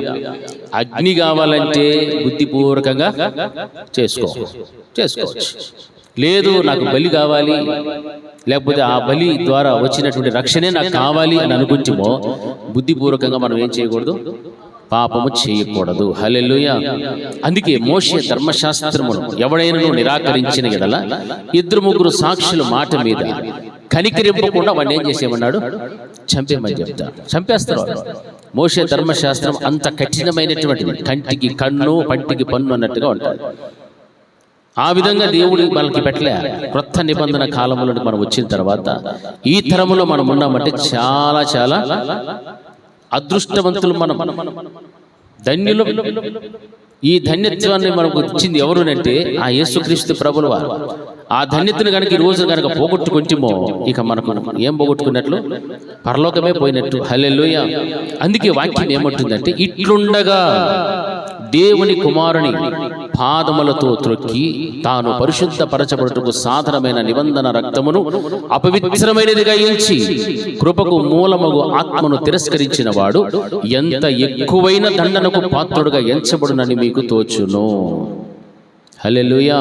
అగ్ని కావాలంటే బుద్ధిపూర్వకంగా చేసుకోవచ్చు. లేదు నాకు బలి కావాలి, లేకపోతే ఆ బలి ద్వారా వచ్చినటువంటి రక్షణే నాకు కావాలి అని అనుకుంటామో బుద్ధిపూర్వకంగా మనం ఏం చేయకూడదు? పాపము చేయకూడదు. హల్లెలూయా. అందుకే మోషే ధర్మశాస్త్రమును ఎవడైనా నిరాకరించిన ఎడల 2-3 సాక్షుల మాట మీద కనికరింపకుండా వాడిని ఏం చేసేమన్నాడు? చంపేమని చెప్తాడు. చంపేస్తారు. మోషే ధర్మశాస్త్రం అంత కఠినమైనటువంటిది, కంటికి కన్ను పంటికి పన్ను అన్నట్టుగా ఉంటుంది. ఆ విధంగా దేవుడు వాళ్ళకి పెట్టలే. క్రొత్త నిబంధన కాలంలో మనం వచ్చిన తర్వాత ఈ తరములో మనం ఉన్నామంటే చాలా చాలా అదృష్టవంతులు. మనం ధన్యులు. ఈ ధన్యత్వాన్ని మనకు ఇచ్చింది ఎవరునంటే ఆ యేసుక్రీస్తు ప్రభుల వారు. ఆ ధన్యతను కనుక ఈ రోజు కనుక పోగొట్టుకుంటేమో ఇక మనకు ఏం పోగొట్టుకున్నట్లు? పరలోకమే పోయినట్టు. హల్లెలూయా. అందుకే వాక్యం ఏమంటుందంటే, ఇట్లుండగా దేవుని కుమారుని పాదములతో త్రొక్కి తాను పరిశుద్ధ పరచబడుటకు సాధనమైన నిబంధన రక్తమును అపవిత్రమైనదిగా ఎంచి కృపకు మూలమగు ఆత్మను తిరస్కరించిన వాడు ఎంత ఎక్కువైన దండనకు పాత్రుడుగా ఎంచబడునని మీకు తోచును. హల్లెలూయా,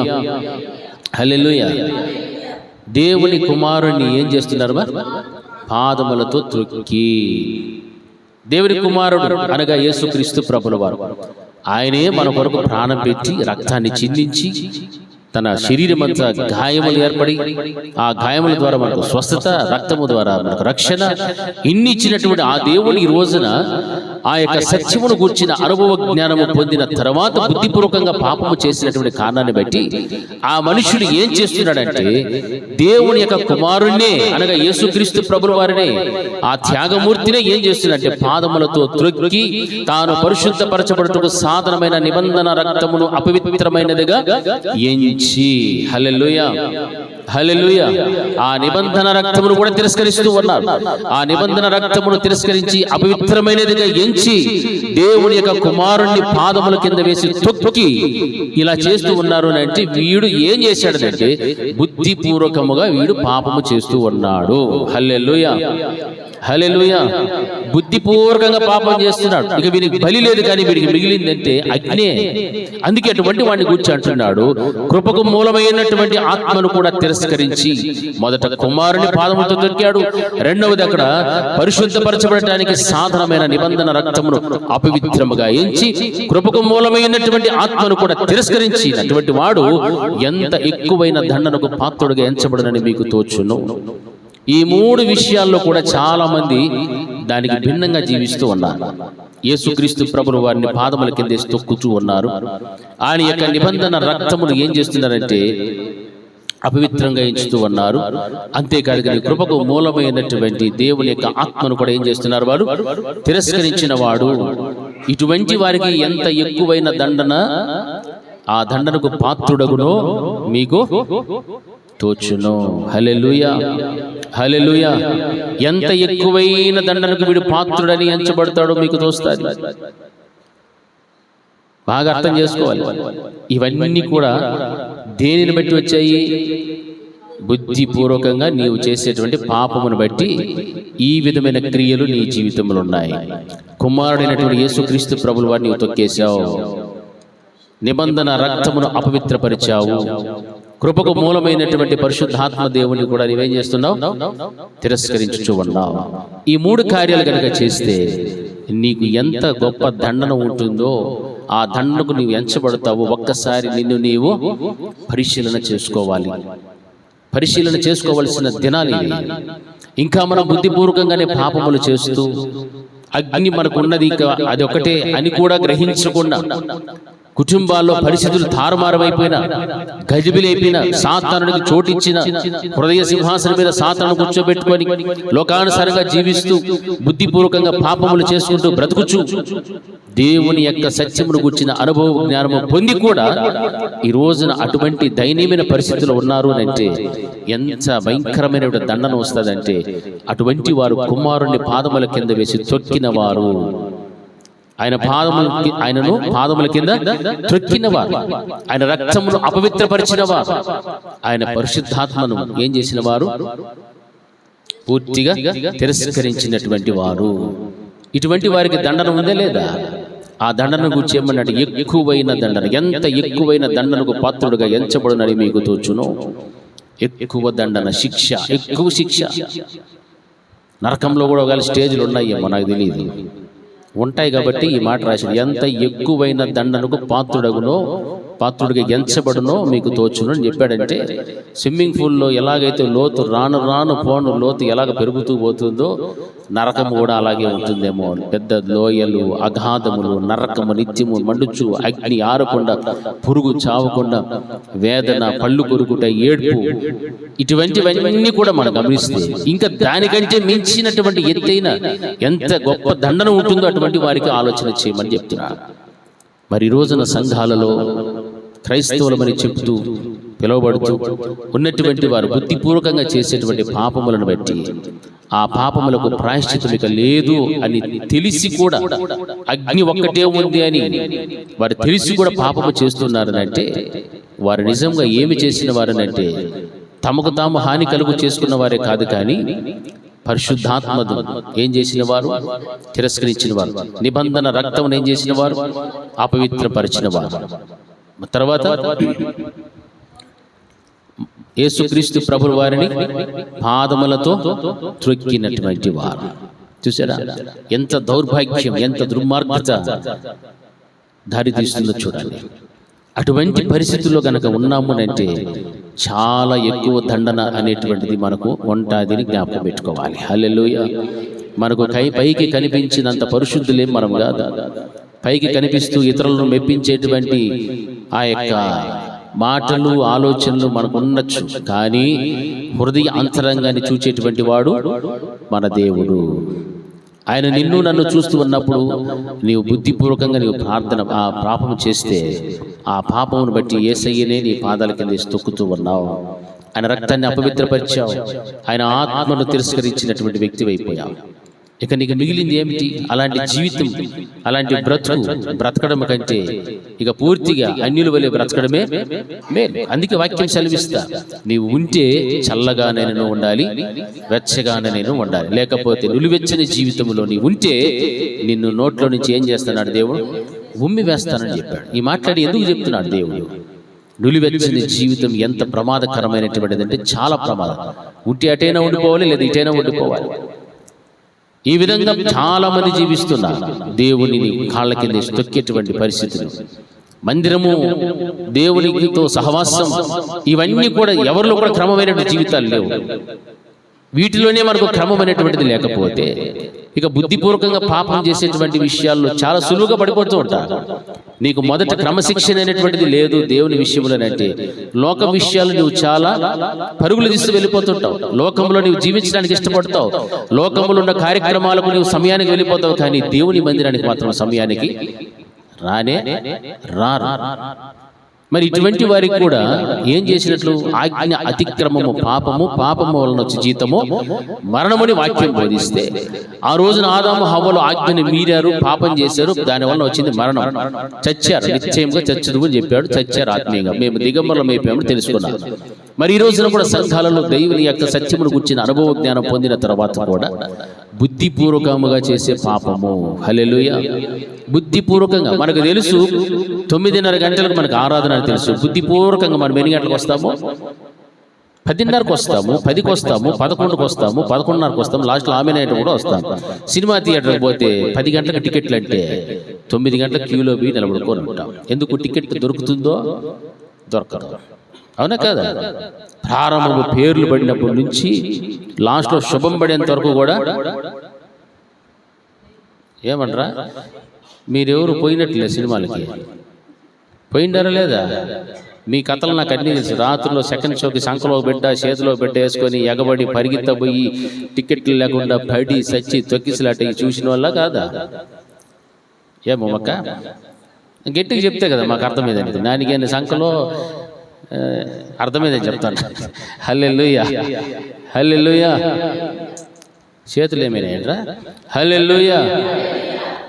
హల్లెలూయా. దేవుని కుమారుణ్ణి ఏం చేస్తున్నారు? పాదములతో త్రొక్కి. దేవుని కుమారుడు అనగా యేసుక్రీస్తు ప్రభుల వారు. ఆయనే మన కొరకు ప్రాణం పెట్టి రక్తాన్ని చిందించి తన శరీరం అంతా గాయములు ఏర్పడి ఆ గాయముల ద్వారా మనకు స్వస్థత, రక్తము ద్వారా మనకు రక్షణ ఇన్ని ఇచ్చినటువంటి ఆ దేవుని ఈ రోజున ఆ యొక్క సత్యమును గూర్చిన అనుభవ జ్ఞానము పొందిన తర్వాత బుద్ధిపూర్వకంగా పాపము చేసినటువంటి కారణాన్ని బట్టి ఆ మనుషుడు ఏం చేస్తున్నాడంటే, దేవుని యొక్క కుమారుణ్ణే అనగా యేసుక్రీస్తు ప్రభుల వారినే, ఆ త్యాగమూర్తినే ఏం చేస్తున్నాడంటే పాదములతో త్రొక్కి తాను పరిశుద్ధ పరచబడుటకు సాధనమైన నిబంధన రక్తమును అపవిత్రమైనదిగా ఎంచి. హల్లెలూయా, హల్లెలూయా. ఆ నిబంధన రక్తమును కూడా తిరస్కరిస్తూ ఉన్నారు. ఆ నిబంధన రక్తమును తిరస్కరించి అపవిత్రమైనదిగా ఎంచి దేవుని యొక్క కుమారుణ్ణి పాదముల కింద వేసి తొక్కి ఇలా చేస్తూ ఉన్నారు అంటే వీడు ఏం చేశాడనంటే బుద్ధిపూర్వకముగా వీడు పాపము చేస్తూ ఉన్నాడు. హల్లెలూయా, హల్లెలూయా. బుద్ధిపూర్వకంగా పాపం చేస్తున్నాడు. ఇక వీరికి బలి లేదు, కానీ వీరికి మిగిలిందంటే అగ్నే. అందుకే అటువంటి వాడిని గురించి అంటున్నాడు, కృపకు మూలమైనటువంటి ఆత్మను కూడా తిరస్కరించి మొదట కుమారుని పాదములతో దొరికాడు. రెండవది అక్కడ పరిశుద్ధపరచబడటానికి సాధనమైన నిబంధన రక్తమును అపవిత్రముగా ఎంచి కృపకు మూలమైనటువంటి ఆత్మను కూడా తిరస్కరించినటువంటి వాడు ఎంత ఎక్కువైన దండనకు పాత్రుడుగా ఎంచబడునని మీకు తోచును. ఈ మూడు విషయాల్లో కూడా చాలా మంది దానికి భిన్నంగా జీవిస్తూ ఉన్నారు. యేసుక్రీస్తు ప్రభువు వారిని పాదముల కింద తొక్కుతూ ఉన్నారు. ఆయన యొక్క నిబంధన రక్తమును ఏం చేస్తున్నారంటే అపవిత్రంగా ఎంచుతూ ఉన్నారు. అంతేకాదు కానీ కృపకు మూలమైనటువంటి దేవుని యొక్క ఆత్మను కూడా ఏం చేస్తున్నారు? వారు తిరస్కరించిన వాడు. ఇటువంటి వారికి ఎంత ఎక్కువైన దండన ఆ దండనకు పాత్రుడగునో మీకు తోచును. హల్లెలూయా, హల్లెలూయా. ఎంత ఎక్కువైన దండనకు వీడు పాత్రుడని ఎంచబడతాడో మీకు తోస్తాది. బాగా అర్థం చేసుకోవాలి. ఇవన్నీ కూడా దేనిని బట్టి వచ్చాయి? బుద్ధిపూర్వకంగా నీవు చేసేటువంటి పాపమును బట్టి ఈ విధమైన క్రియలు నీ జీవితంలో ఉన్నాయి. కుమారుడైనటువంటి యేసుక్రీస్తు ప్రభుల వారిని నీవు తొక్కేశావు. నిబంధన రక్తమును అపవిత్రపరిచావు. కృపకు మూలమైనటువంటి పరిశుద్ధాత్మ దేవుని కూడా నీవేం చేస్తున్నావు? తిరస్కరించుచూ ఉన్నావు. ఈ మూడు కార్యాలు కనుక చేస్తే నీకు ఎంత గొప్ప దండన ఉంటుందో ఆ దండనకు నీవు ఎంచబడతావు. ఒక్కసారి నిన్ను నీవు పరిశీలన చేసుకోవాలి. పరిశీలన చేసుకోవలసిన దినాలు ఇవి. ఇంకా మనం బుద్ధిపూర్వకంగానే పాపములు చేస్తూ అగ్ని మనకున్నది అది ఒకటే అని కూడా గ్రహించకుండా కుటుంబాల్లో పరిస్థితులు తారుమారమైపోయినా, గజిబిలైపోయినా, సాతానుడికి చోటిచ్చిన హృదయ సింహాసనం మీద సాతాను కూర్చోబెట్టుకొని లోకానుసారంగా జీవిస్తూ బుద్ధిపూర్వకంగా పాపములు చేసుకుంటూ బ్రతుకుచు దేవుని యొక్క సత్యమును గుర్చిన అనుభవ జ్ఞానము పొంది కూడా ఈ రోజున అటువంటి దయనీయమైన పరిస్థితులు ఉన్నారు అంటే ఎంత భయంకరమైన దండన వస్తుందంటే అటువంటి వారు కుమారుని పాదముల కింద వేసి తొక్కిన వారు, ఆయనను పాదముల కింద త్రొక్కినవారు, ఆయన రక్తమును అపవిత్రపరిచిన వారు, ఆయన పరిశుద్ధాత్మను ఏం చేసిన వారు? పూర్తిగా తిరస్కరించినటువంటి వారు. ఇటువంటి వారికి దండన ఉందా లేదా? ఆ దండన గురించి ఏమన్నట్టు ఎక్కువైన దండన, ఎంత ఎక్కువైన దండనకు పాత్రుడుగా ఎంచబడునని మీకు తోచును. ఎక్కువ దండన, శిక్ష, ఎక్కువ శిక్ష. నరకంలో కూడా ఒకవేళ స్టేజ్లు ఉన్నాయేమో నాకు తెలియదు, ఉంటాయి కాబట్టి ఈ మాట రాశాడు. ఎంత ఎక్కువైన దండనకు పాత్రుడగునో పాత్రుడిగా ఎంచబడునో మీకు తోచును అని చెప్పాడంటే, స్విమ్మింగ్ పూల్లో ఎలాగైతే లోతు రాను రాను లోతు ఎలాగ పెరుగుతూ పోతుందో నరకము కూడా అలాగే ఉంటుందేమో. పెద్ద లోయలు, అగాధములు, నరకము నిత్యము మండుచు, అగ్ని ఆరకుండా, పురుగు చావకుండా, వేదన, పళ్ళు కొరుకుట, ఏడ్పు, ఇటువంటివన్నీ కూడా మనం గమనిస్తే ఇంకా దానికంటే మించినటువంటి ఎత్తైన ఎంత గొప్ప దండన ఉంటుందో అటువంటి వారికి ఆలోచన చేయమని చెప్తున్నారు. మరి ఈ రోజున సంఘాలలో క్రైస్తవులమని చెప్తూ పిలువబడుతూ ఉన్నటువంటి వారు బుద్ధిపూర్వకంగా చేసేటువంటి పాపములను బట్టి ఆ పాపములకు ప్రాయశ్చిత్తం ఇక లేదు అని తెలిసి కూడా, అగ్ని ఒక్కటే ఉంది అని వారు తెలిసి కూడా పాపము చేస్తున్నారనంటే వారు నిజంగా ఏమి చేసిన వారనంటే తమకు తాము హాని కలుగు చేసుకున్న వారే కాదు, కానీ పరిశుద్ధాత్మను ఏం చేసిన వారు? తిరస్కరించిన వారు. నిబంధన రక్తమును ఏం చేసిన వారు? అపవిత్రపరిచిన వారు. తర్వాత యేసుక్రీస్తు ప్రభువు వారిని పాదములతో త్రొక్కినటువంటి వారు. చూసారా ఎంత దౌర్భాగ్యం, ఎంత దుర్మార్గత దారి తీస్తుందో చూడండి. అటువంటి పరిస్థితుల్లో గనక ఉన్నామునంటే చాలా ఎక్కువ దండన అనేటువంటిది మనకు ఉంటాదని జ్ఞాపకం పెట్టుకోవాలి. హల్లెలూయా. మనకు పైకి కనిపించినంత పరిశుద్ధులేం మనం కాదు. పైకి కనిపిస్తూ ఇతరులను మెప్పించేటువంటి ఆ యొక్క మాటలు, ఆలోచనలు మనకు ఉండొచ్చు, కానీ హృదయ అంతరంగాన్ని చూచేటువంటి వాడు మన దేవుడు. ఆయన నిన్ను నన్ను చూస్తూ ఉన్నప్పుడు నీవు బుద్ధిపూర్వకంగా నీవు పాపము చేస్తే ఆ పాపమును బట్టి యేసయ్యనే నీ పాదాల కింద తొక్కుతూ ఉన్నావు. ఆయన రక్తాన్ని అపవిత్రపరిచావు. ఆయన ఆత్మను తిరస్కరించినటువంటి వ్యక్తి అయిపోయావు. ఇక నీకు మిగిలింది ఏమిటి? అలాంటి జీవితం, అలాంటి బ్రతకడం కంటే ఇక పూర్తిగా అన్యుల వలె బ్రతకడమే మేలు. అందుకే వాక్యం సెలవిస్తా, నీవు ఉంటే చల్లగానే ఉండాలి, వెచ్చగానే ఉండాలి. లేకపోతే నులివెచ్చని జీవితంలో నీవు ఉంటే నిన్ను నోట్లో నుంచి ఏం చేస్తున్నాడు దేవుడు? ఉమ్మి వేస్తానని చెప్పాడు. ఈ మాట్లాడి ఎందుకు చెప్తున్నాడు దేవుడు? నులివెచ్చని జీవితం ఎంత ప్రమాదకరమైనటువంటిది అంటే చాలా ప్రమాదం. ఉంటే అటైనా ఉండిపోవాలి, లేదా ఇటైనా ఉండిపోవాలి. ఈ విధంగా చాలా మంది జీవిస్తున్నారు. దేవునిని కాళ్ళ కింద తొక్కేటువంటి పరిస్థితులు, మందిరము, దేవునితో సహవాసం, ఇవన్నీ కూడా ఎవరిలో కూడా క్రమమైనటువంటి జీవితాలు లేవు. వీటిలోనే మనకు క్రమం అనేటువంటిది లేకపోతే ఇక బుద్ధిపూర్వకంగా పాపం చేసేటువంటి విషయాల్లో చాలా సులువుగా పడిపోతూ ఉంటారు. నీకు మొదట క్రమశిక్షణ అనేటువంటిది లేదు దేవుని విషయంలోనంటే లోక విషయాలు నువ్వు చాలా పరుగులు తీస్తూ వెళ్ళిపోతుంటావు. లోకంలో నువ్వు జీవించడానికి ఇష్టపడతావు, లోకంలో ఉన్న కార్యక్రమాలకు నువ్వు సమయానికి వెళ్ళిపోతావు, కానీ దేవుని మందిరానికి మాత్రం సమయానికి రానే రారు. మరి ఇటువంటి వారికి కూడా ఏం చేసినట్లు? ఆజ్ఞ అతిక్రమము పాపము, పాపము వలన వచ్చే జీతము మరణముని వాక్యం బోధిస్తే ఆ రోజున ఆదాము హవ్వలు ఆజ్ఞని మీరారు, పాపం చేశారు, దానివల్ల వచ్చింది మరణం. చచ్చారు, నిశ్చయంగా చచ్చదు అని చెప్పాడు. చచ్చారు ఆత్మీయంగా. మేము దిగంబరులం అయిపోయామని తెలుసుకున్నాం. మరి ఈ రోజున కూడా సంఘాలలో దైవుని యొక్క సత్యమును గుర్చిన అనుభవ జ్ఞానం పొందిన తర్వాత కూడా బుద్ధిపూర్వకముగా చేసే పాపము. హల్లెలూయా. బుద్ధిపూర్వకంగా మనకు తెలుసు 9:30 గంటలకు మనకు ఆరాధన అని తెలుసు. బుద్ధిపూర్వకంగా మనం ఎన్ని గంటలకు వస్తాము? 10:30కు వస్తాము, 10కి వస్తాము, 11కు వస్తాము, 11:30కు వస్తాము, లాస్ట్లో ఆమె నైట్ కూడా వస్తాము. సినిమా థియేటర్కి పోతే 10 గంటలకు టికెట్లు అంటే 9 గంటలకు క్యూలో పోయి నిలబడుకొని ఉంటాం. ఎందుకు? టికెట్ దొరుకుతుందో దొరకదు. అవునా కదా? ప్రారంభంలో పేర్లు పడినప్పటి నుంచి లాస్ట్లో శుభం పడేంత వరకు కూడా ఏమంటారా? మీరెవరు పోయినట్లే సినిమాలకి? పోయిండారా లేదా? మీ కథలు నాకు అన్నీ తెలుసు. రాత్రుల్లో సెకండ్ షోకి సంఖలో బిడ్డ చేతిలో బిడ్డ వేసుకొని ఎగబడి పరిగెత్తబోయి టికెట్లు లేకుండా పడి సచ్చి తొక్కిసలాట చూసిన వల్ల కాదా? ఏమో అక్క గట్టిగా చెప్తే కదా మాకు అర్థమైంది. నానికైనా సంఖలో అర్థమైందని చెప్తాను. హల్లెలూయా, హల్లెలూయా. చేతులు ఏమైనా? హల్లెలూయా,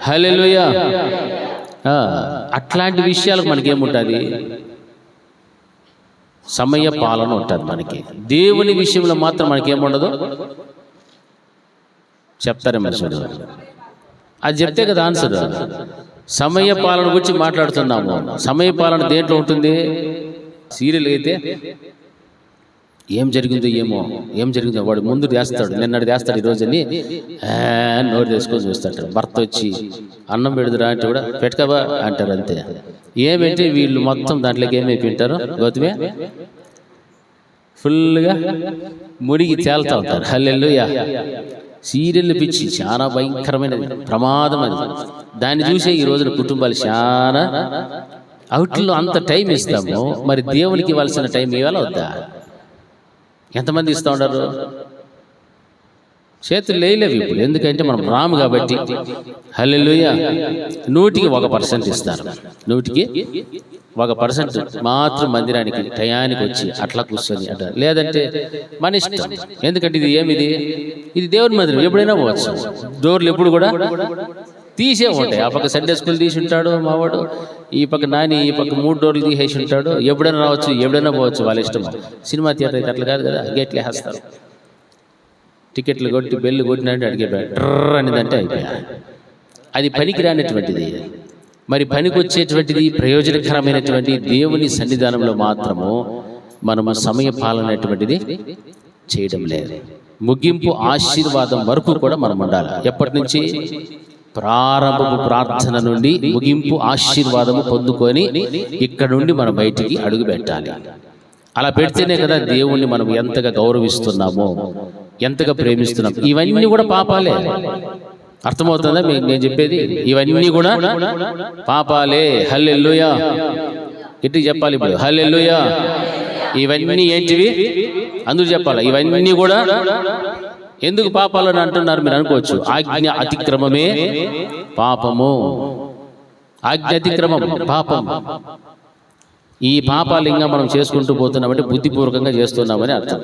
హల్లెలూయా. అట్లాంటి విషయాలకు మనకేముంటుంది? సమయ పాలన ఉంటుంది మనకి. దేవుని విషయంలో మాత్రం మనకేముండదు? చెప్తారే మనుషుడు. అది చెప్తే కదా ఆన్సర్. సమయ పాలన గురించి మాట్లాడుతున్నాము. సమయ పాలన దేంట్లో ఉంటుంది? సీరియల్ అయితే ఏం జరిగిందో ఏం జరిగిందో వాడు ముందు చేస్తాడు, నిన్నటి చేస్తాడు ఈరోజు అని నోరు తీసుకొని చూస్తాడు. భర్త వచ్చి అన్నం పెడుదురా అంటే కూడా పెట్టుకబా అంటారు అంతే. ఏమంటే వీళ్ళు మొత్తం దాంట్లోకి ఏమైపోయింటారు, గౌతమే ఫుల్గా మునిగి తేలుతా ఉంటారు. హల్లెలూయా. సీరియల్ పిచ్చి చాలా భయంకరమైనది, ప్రమాదం అది. దాన్ని చూసే ఈ రోజున కుటుంబాలు చాలా అవుట్లో అంత టైం ఇస్తాము, మరి దేవునికి ఇవ్వాల్సిన టైం ఇవ్వాలి వద్దా? ఎంతమంది ఇస్తూ ఉంటారు? చేతులు లేలేవు ఇప్పుడు, ఎందుకంటే మనం రాము కాబట్టి. హల్లెలూయా. 100% ఇస్తారు, 100% మాత్రం మందిరానికి టయానికి వచ్చి అట్లా కూర్చొని అంటారు. లేదంటే మన ఇష్టం, ఎందుకంటే ఇది దేవుని మందిరం, ఎప్పుడైనా పోవచ్చు. డోర్లు ఎప్పుడు కూడా తీసే ఉంటాయి. ఆ పక్క సండే స్కూల్ తీసి ఉంటాడు మావాడు, ఈ పక్క నాని ఈ పక్క 3 డోర్లు తీసేసి ఉంటాడు. ఎప్పుడైనా రావచ్చు, ఎప్పుడైనా పోవచ్చు, వాళ్ళ ఇష్టం. సినిమా థియేటర్ అయితే అట్లా కాదు కదా, గేట్లు వేస్తారు. టికెట్లు కొట్టి బెల్లు కొట్టినట్టు అడిగిపోయాడు, డ్రర్ అనేదంటే అయిపోయా. అది పనికిరానటువంటిది. మరి పనికి వచ్చేటువంటిది ప్రయోజనకరమైనటువంటి దేవుని సన్నిధానంలో మాత్రము మనము సమయ పాలన అనేటువంటిది చేయడం లేదు. ముగింపు ఆశీర్వాదం వరకు కూడా మనం ఉండాలి. ఎప్పటి నుంచి? ప్రారంభపు ప్రార్థన నుండి ముగింపు ఆశీర్వాదము పొందుకొని ఇక్కడ నుండి మనం బయటికి అడుగు పెట్టాలి. అలా పెడితేనే కదా దేవుణ్ణి మనం ఎంతగా గౌరవిస్తున్నామో, ఎంతగా ప్రేమిస్తున్నాం. ఇవన్నీ కూడా పాపాలే. అర్థమవుతుందా నేను చెప్పేది? ఇవన్నీ కూడా పాపాలే. హల్లెలూయా. ఇటు చెప్పాలి ఇప్పుడు, హల్లెలూయా. ఇవన్నీ ఏంటివి? అందుకు చెప్పాలి. ఇవన్నీ కూడా ఎందుకు పాపాలని అంటున్నారు మీరు అనుకోవచ్చు. ఆజ్ఞ అతిక్రమమే పాపము. ఆజ్ఞ అతిక్రమం పాపం. ఈ పాపాలు ఇంకా మనం చేసుకుంటూ పోతున్నామంటే బుద్ధిపూర్వకంగా చేస్తున్నామని అర్థం.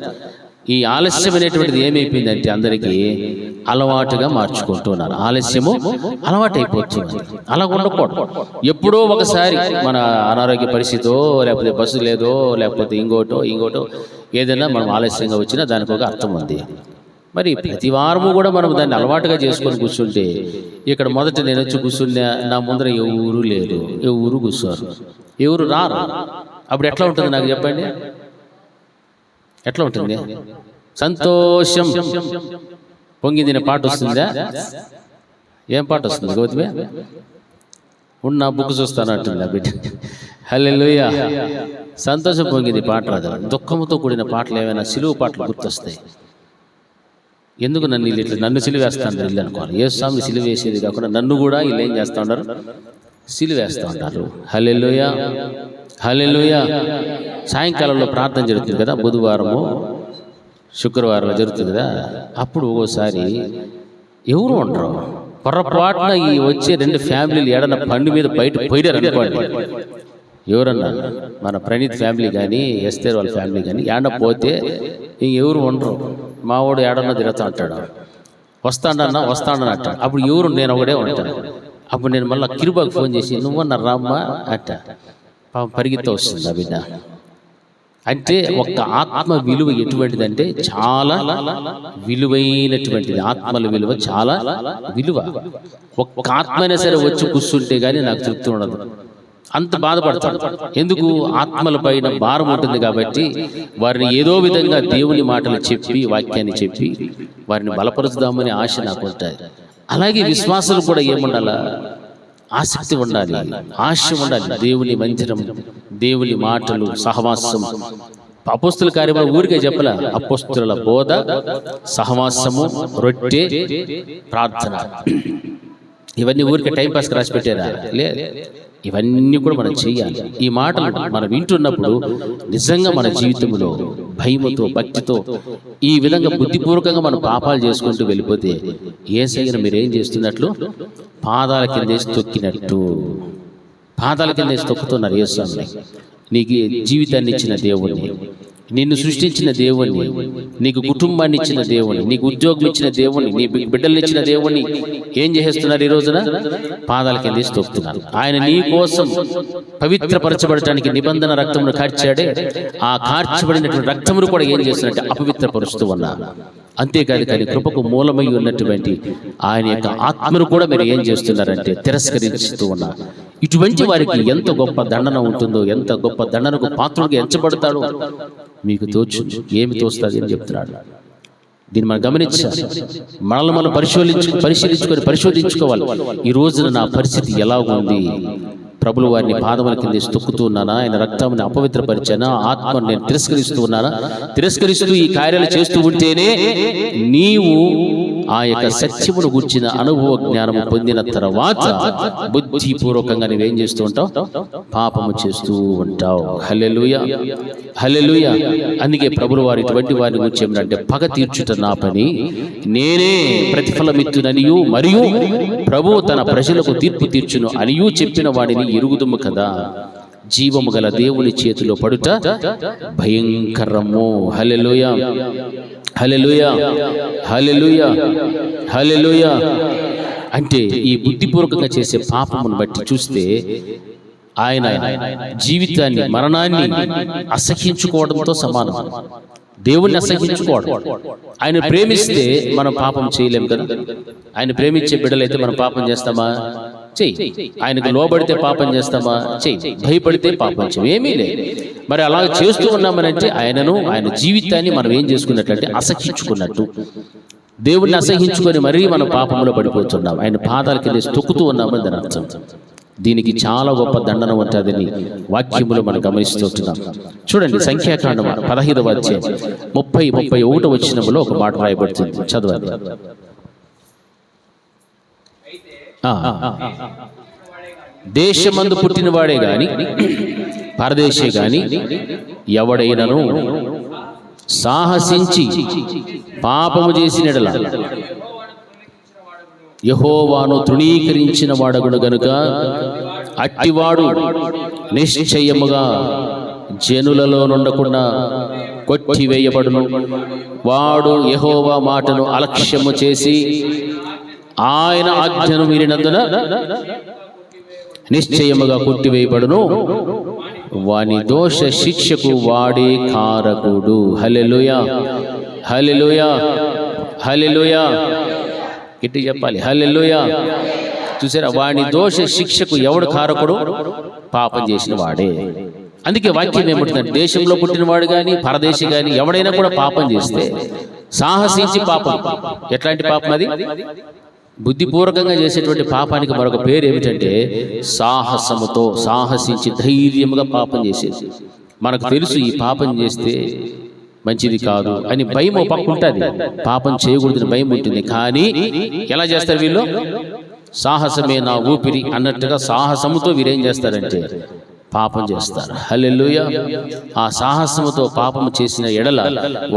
ఈ ఆలస్యం అనేటువంటిది ఏమైపోయిందంటే అందరికీ అలవాటుగా మార్చుకుంటున్నారు. ఆలస్యము అలవాటైపోతుంది. అలా ఉండకూడదు. ఎప్పుడో ఒకసారి మన అనారోగ్య పరిస్థితో, లేకపోతే బస్సు లేదో, లేకపోతే ఇంకోటో ఏదైనా మనం ఆలస్యంగా వచ్చినా దానికి ఒక అర్థం ఉంది. మరి ప్రతి వారము కూడా మనం దాన్ని అలవాటుగా చేసుకొని కూర్చుంటే, ఇక్కడ మొదట నేను వచ్చి కూర్చున్నా, నా ముందర ఎవరు లేరు, ఎవరు కూర్చోరు, ఎవరు రారు. అప్పుడు ఎట్లా ఉంటుంది నాకు చెప్పండి? ఎట్లా ఉంటుంది? సంతోషం పొంగిందిన పాట వస్తుందా? ఏం పాట వస్తుంది గౌతమి? ఉన్న బుక్ చూస్తాను అంటుంది ఆ బిడ్డ. హల్లెలూయా. సంతోషం పొంగింది పాట రాదు. దుఃఖంతో కూడిన పాటలు ఏమైనా సిలువ పాటలు గుర్తొస్తాయి. ఎందుకు నన్ను సిలువేస్తాను వీళ్ళు అనుకోవాలి. యేసుస్వామిని సిలువ వేసేది కాకుండా నన్ను కూడా వీళ్ళు ఏం చేస్తూ ఉన్నారు? సిలువేస్తూ ఉంటారు. హల్లెలూయా. హల్లెలూయా. సాయంకాలంలో ప్రార్థన జరుగుతుంది కదా, బుధవారము శుక్రవారం జరుగుతుంది కదా. అప్పుడు ఒక్కోసారి ఎవరు ఉండరు. పొరపాటున ఈ వచ్చే 2 ఫ్యామిలీలు ఏడన్న పండు మీద బయట పోయారు అనుకోండి. ఎవరన్నా మన ప్రణీత్ ఫ్యామిలీ కానీ, ఎస్తేర్ వాళ్ళ ఫ్యామిలీ కానీ ఏడన్నా పోతే ఎవరు ఉండరు. మావాడు ఏడన్నా తిరుగుతూ అంటాడు, వస్తాడన్నా అంటాడు. అప్పుడు ఎవరు? నేను ఒకడే ఉంటాను. అప్పుడు నేను మళ్ళీ కిరుబాకు ఫోన్ చేసి, నువ్వన్నా రామ్మా అంట. పరిగెత్త వస్తుంది ఆ బిడ్డ. అంటే ఒక్క ఆత్మ విలువ ఎటువంటిదంటే చాలా విలువైనటువంటిది. ఆత్మల విలువ చాలా విలువ. ఒక్క ఆత్మైనా సరే వచ్చి కూర్చుంటే కానీ నాకు తృప్తి ఉండదు. అంత బాధపడతాడు. ఎందుకు? ఆత్మల పైన భారం ఉంటుంది కాబట్టి వారిని ఏదో విధంగా దేవుని మాటలు చెప్పి, వాక్యాన్ని చెప్పి వారిని బలపరుచుదామని ఆశ నాకు ఉంటుంది. అలాగే విశ్వాసాలు కూడా ఏముండాలా? ఆసక్తి ఉండాలి, ఆశ ఉండాలి. దేవుని మందిరం, దేవుని మాటలు, సహవాసం. అపోస్తుల కార్యములు ఊరికే చెప్పలే. అపోస్తుల బోధ, సహవాసము, రొట్టె, ప్రార్థన, ఇవన్నీ ఊరికే టైంపాస్కి రాసి పెట్టారా? లేదు. ఇవన్నీ కూడా మనం చేయాలి. ఈ మాటలు మనం వింటున్నప్పుడు నిజంగా మన జీవితంలో భయముతో, భక్తితో ఈ విధంగా బుద్ధిపూర్వకంగా మనం పాపాలు చేసుకుంటూ వెళ్ళిపోతే యేసయ్యను మీరేం చేస్తున్నట్లు? పాదాల కిందేసి తొక్కినట్టు. పాదాల కిందేసి తొక్కుతున్నారు యేసుని. నీకు జీవితాన్ని ఇచ్చిన దేవుణ్ణి, నిన్ను సృష్టించిన దేవుణ్ణి, నీకు కుటుంబాన్ని ఇచ్చిన దేవుణ్ణి, నీకు ఉద్యోగం ఇచ్చిన దేవుణ్ణి, నీ బిడ్డల్ని ఇచ్చిన దేవుణ్ణి ఏం చేస్తున్నారు ఈ రోజున? పాదాల కింద తొక్కుతున్నారు. ఆయన నీ కోసం పవిత్రపరచబడటానికి నిబంధన రక్తమును కార్చాడే, ఆ కార్చబడినటువంటి రక్తమును కూడా ఏం చేస్తున్నట్టే అపవిత్రపరుస్తూ ఉన్నారు. అంతేకాదు కానీ కృపకు మూలమై ఉన్నటువంటి ఆయన యొక్క ఆత్మను కూడా మీరు ఏం చేస్తున్నారంటే తిరస్కరిస్తూ ఉన్నారు. ఇటువంటి వారికి ఎంత గొప్ప దండన ఉంటుందో, ఎంత గొప్ప దండనకు పాత్రుడిగా ఎంచబడతాడో మీకు తోచు, ఏమి తోస్తుంది అని చెప్తున్నాడు. దీన్ని మనం గమనించాలి, మనల్ని మనం పరిశోధించుకోవాలి. ఈ రోజున నా పరిస్థితి ఎలా ఉంది? ప్రభులు వారిని పాదముల కింద తొక్కుతూ ఉన్నానా? ఆయన రక్తాన్ని అపవిత్రపరిచానా? ఆత్మను నేను తిరస్కరిస్తూ ఉన్నానా? తిరస్కరిస్తూ ఈ కార్యాలు చేస్తూ ఉంటేనే నీవు ఆ యొక్క సత్యమును గుర్చిన అనుభవ జ్ఞానము పొందిన తర్వాత బుద్ధిపూర్వకంగా నువ్వేం చేస్తూ ఉంటావు? పాపము చేస్తూ ఉంటావు. హల్లెలూయా, హల్లెలూయా. అందుకే ప్రభులు వారు ఇటువంటి వారిని గురించి ఏమిటంటే, పగ తీర్చుట నా పని, నేనే ప్రతిఫలమిత్తుననియు మరియు ప్రభువు తన ప్రజలకు తీర్పు తీర్చును అనియు చెప్పిన వాడిని ఎరుగుదుము కదా. జీవము గల దేవుని చేతిలో పడుట భయంకరము. హల్లెలూయా, హల్లెలూయా, హల్లెలూయా, హల్లెలూయా. అంటే ఈ బుద్ధిపూర్వకంగా చేసే పాపమును బట్టి చూస్తే ఆయన జీవితాన్ని, మరణాన్ని అసహ్యించుకోవడంతో సమానం. దేవుణ్ణి అసహ్యించుకోవడం. ఆయన ప్రేమిస్తే మనం పాపం చేయలేం కదా. ఆయన ప్రేమించే బిడ్డలైతే మనం పాపం చేస్తామా? చెయ్యి. ఆయనకు లోబడితే పాపం చేస్తామా? చెయ్యి. భయపడితే పాపం చేయం. ఏమీ లేదు. మరి అలా చేస్తూ ఉన్నామనంటే ఆయనను, ఆయన జీవితాన్ని మనం ఏం చేసుకున్నట్లంటే అసహ్యించుకున్నట్టు. దేవుణ్ణి అసహ్యించుకొని మరీ మనం పాపంలో పడిపోతున్నాం. ఆయన పాదాల కింద తొక్కుతూ ఉన్నామని దాని అర్థం. దీనికి చాలా గొప్ప దండన ఉంటుందని వాక్యములు మనం గమనిస్తున్నాం. చూడండి, సంఖ్యాకాండం 15వ అధ్యాయం 30-31 వచనములో ఒక మాట రాయబడుతుంది. చదవాలి. దేశమందు పుట్టినవాడే గాని పరదేశే గాని ఎవడైనను సాహసించి పాపము చేసినడల యెహోవాను తృణీకరించిన వాడగుడు గనుక అట్టివాడు నిశ్చయముగా జనులలో నుండకుండా కొట్టివేయబడును. వాడు యెహోవా మాటను అలక్ష్యము చేసి ఆయన ఆజ్ఞను మీరినందున నిశ్చయముగా కొట్టివేయబడును. వాని దోష శిక్షకు వాడే కారకుడు. హల్లెలూయా, హల్లెలూయా, హల్లెలూయా. గట్టి చెప్పాలి, హల్లెలూయా. చూసారా, వాని దోష శిక్షకు ఎవడు కారకుడు? పాపం చేసిన వాడే. అందుకే వాక్యం ఏమంటుందంటే, దేశంలో పుట్టినవాడు కానీ పరదేశి కానీ ఎవడైనా కూడా పాపం చేస్తే సాహసించి పాపం. ఎట్లాంటి పాపం అది? బుద్ధిపూర్వకంగా చేసేటువంటి పాపానికి మరొక పేరు ఏమిటంటే సాహసముతో, సాహసించి ధైర్యముగా పాపం చేసేది. మనకు తెలుసు ఈ పాపం చేస్తే మంచిది కాదు అని భయం ఓ పక్క ఉంటుంది, పాపం చేయకూడదని భయం ఉంటుంది. కానీ ఎలా చేస్తారు వీళ్ళు? సాహసమే నా ఊపిరి అన్నట్టుగా సాహసముతో వీరేం చేస్తారంటే పాపం చేస్తారు. హల్లెలూయా. ఆ సాహసముతో పాపము చేసిన ఎడల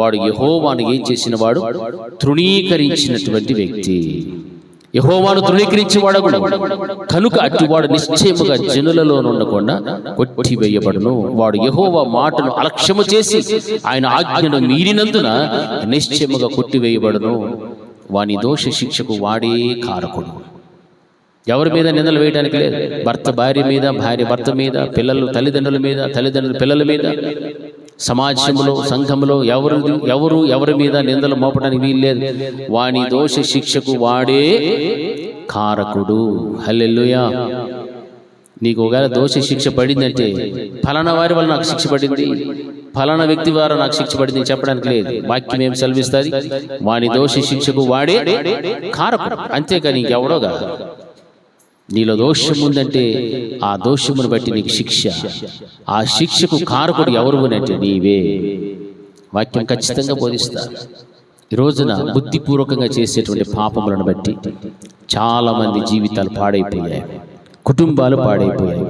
వాడు యెహోవాను ఏం చేసిన వాడు? తృణీకరించినటువంటి వ్యక్తి. యెహోవాను తృణీకరించేవాడు కనుక అట్టివాడు నిశ్చయముగా జనులలో ఉండకుండా కొట్టివేయబడును. వాడు యెహోవా మాటను అలక్ష్యము చేసి ఆయన ఆజ్ఞను మీరినందున నిశ్చయముగా కొట్టివేయబడును. వాని దోష శిక్షకు వాడే కారకుడు. ఎవరి మీద నిందలు వేయడానికి లేదు. భర్త భార్య మీద, భార్య భర్త మీద, పిల్లలు తల్లిదండ్రుల మీద, తల్లిదండ్రుల పిల్లల మీద, సమాజంలో సంఘంలో ఎవరి మీద నిందలు మోపడానికి వీల్లేదు. వాని దోష శిక్షకు వాడే కారకుడు. హల్లెలూయా. నీకు ఒకవేళ దోష శిక్ష పడిందంటే ఫలానా వారి వల్ల నాకు శిక్ష పడింది, ఫలానా వ్యక్తి ద్వారా నాకు శిక్ష పడింది చెప్పడానికి లేదు. వాక్యం ఏం సెలవిస్తుంది? వాని దోష శిక్షకు వాడే కారకుడు. అంతేకాని ఇంకెవడో కాదు. నీలో దోషం ఉందంటే ఆ దోషమును బట్టి నీకు శిక్ష. ఆ శిక్షకు కారకుడు ఎవరు అంటే నీవే. వాక్యం ఖచ్చితంగా బోధిస్తా. ఈ రోజున బుద్ధిపూర్వకంగా చేసేటువంటి పాపములను బట్టి చాలామంది జీవితాలు పాడైపోయాయి, కుటుంబాలు పాడైపోయాయి,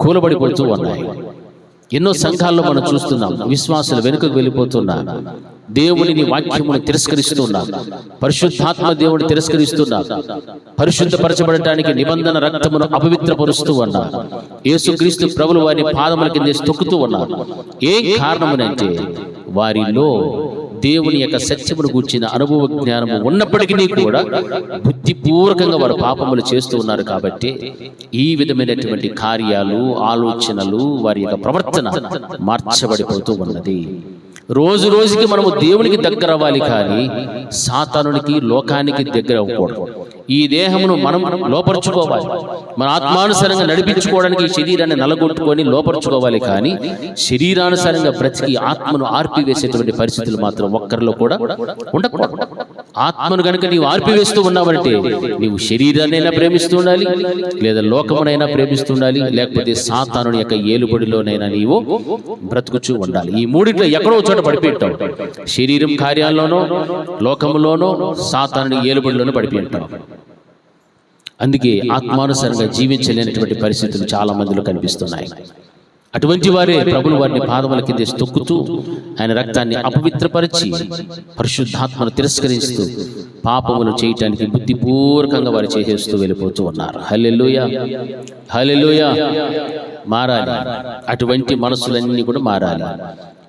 కూలబడిపోతూ ఉన్నాయి. ఎన్నో సంఘాల్లో మనం చూస్తున్నాం, విశ్వాసులు వెనుకకు వెళ్ళిపోతున్నారు, దేవుని వాక్యమును తిరస్కరిస్తున్నారు, పరిశుద్ధాత్మ దేవుని తిరస్కరిస్తున్నారు, పరిశుద్ధపరచబడటానికి నిబంధన రక్తమును అపవిత్రపరుస్తూ ఉన్నారు. యేసుక్రీస్తు ప్రభులు వారి పాదముల కింద తొక్కుతూ ఉన్నారు. ఏం కారణమునంటే వారిలో దేవుని యొక్క సత్యమును గూర్చిన అనుభవ జ్ఞానము ఉన్నప్పటికీ కూడా బుద్ధిపూర్వకంగా వారు పాపములు చేస్తూ ఉన్నారు. కాబట్టి ఈ విధమైనటువంటి కార్యాలు, ఆలోచనలు, వారి యొక్క ప్రవర్తన మార్చబడిపోతూ ఉన్నది. రోజు రోజుకి మనము దేవునికి దగ్గర అవ్వాలి, కానీ సాతానునికి, లోకానికి దగ్గర అవ్వకూడదు. ఈ దేహమును మనం లోపరుచుకోవాలి. మన ఆత్మానుసారంగా నడిపించుకోవడానికి ఈ శరీరాన్ని నలగొట్టుకొని లోపరుచుకోవాలి. కానీ శరీరానుసారంగా బ్రతికి ఆత్మను ఆర్పివేసేటువంటి పరిస్థితులు మాత్రం ఒక్కరిలో కూడా ఉండకూడదు. ఆత్మను కనుక నీవు ఆర్పివేస్తూ ఉన్నావంటే నీవు శరీరాన్నైనా ప్రేమిస్తూ ఉండాలి, లేదా లోకమునైనా ప్రేమిస్తూ ఉండాలి, లేకపోతే సాతానుని యొక్క ఏలుబడిలోనైనా నీవు బ్రతుకుచూ ఉండాలి. ఈ మూడిట్లో ఎక్కడో చోట పడిపోయింటావు. శరీరం కార్యాల్లోనో, లోకములోనో, సాతానుని ఏలుబడిలోనూ పడిపోయింటావు. అందుకే ఆత్మానుసారంగా జీవించలేనటువంటి పరిస్థితులు చాలా మందిలో కనిపిస్తున్నాయి. అటువంటి వారే ప్రభులు వారిని పాదముల కింద తొక్కుతూ ఆయన రక్తాన్ని అపవిత్రపరిచి పరిశుద్ధాత్మను తిరస్కరిస్తూ పాపములు చేయటానికి బుద్ధిపూర్వకంగా వారు చేసేస్తూ వెళ్ళిపోతూ ఉన్నారు. హల్లెలూయా, హల్లెలూయా. మారాలి. అటువంటి మనసులన్నీ కూడా మారాలి.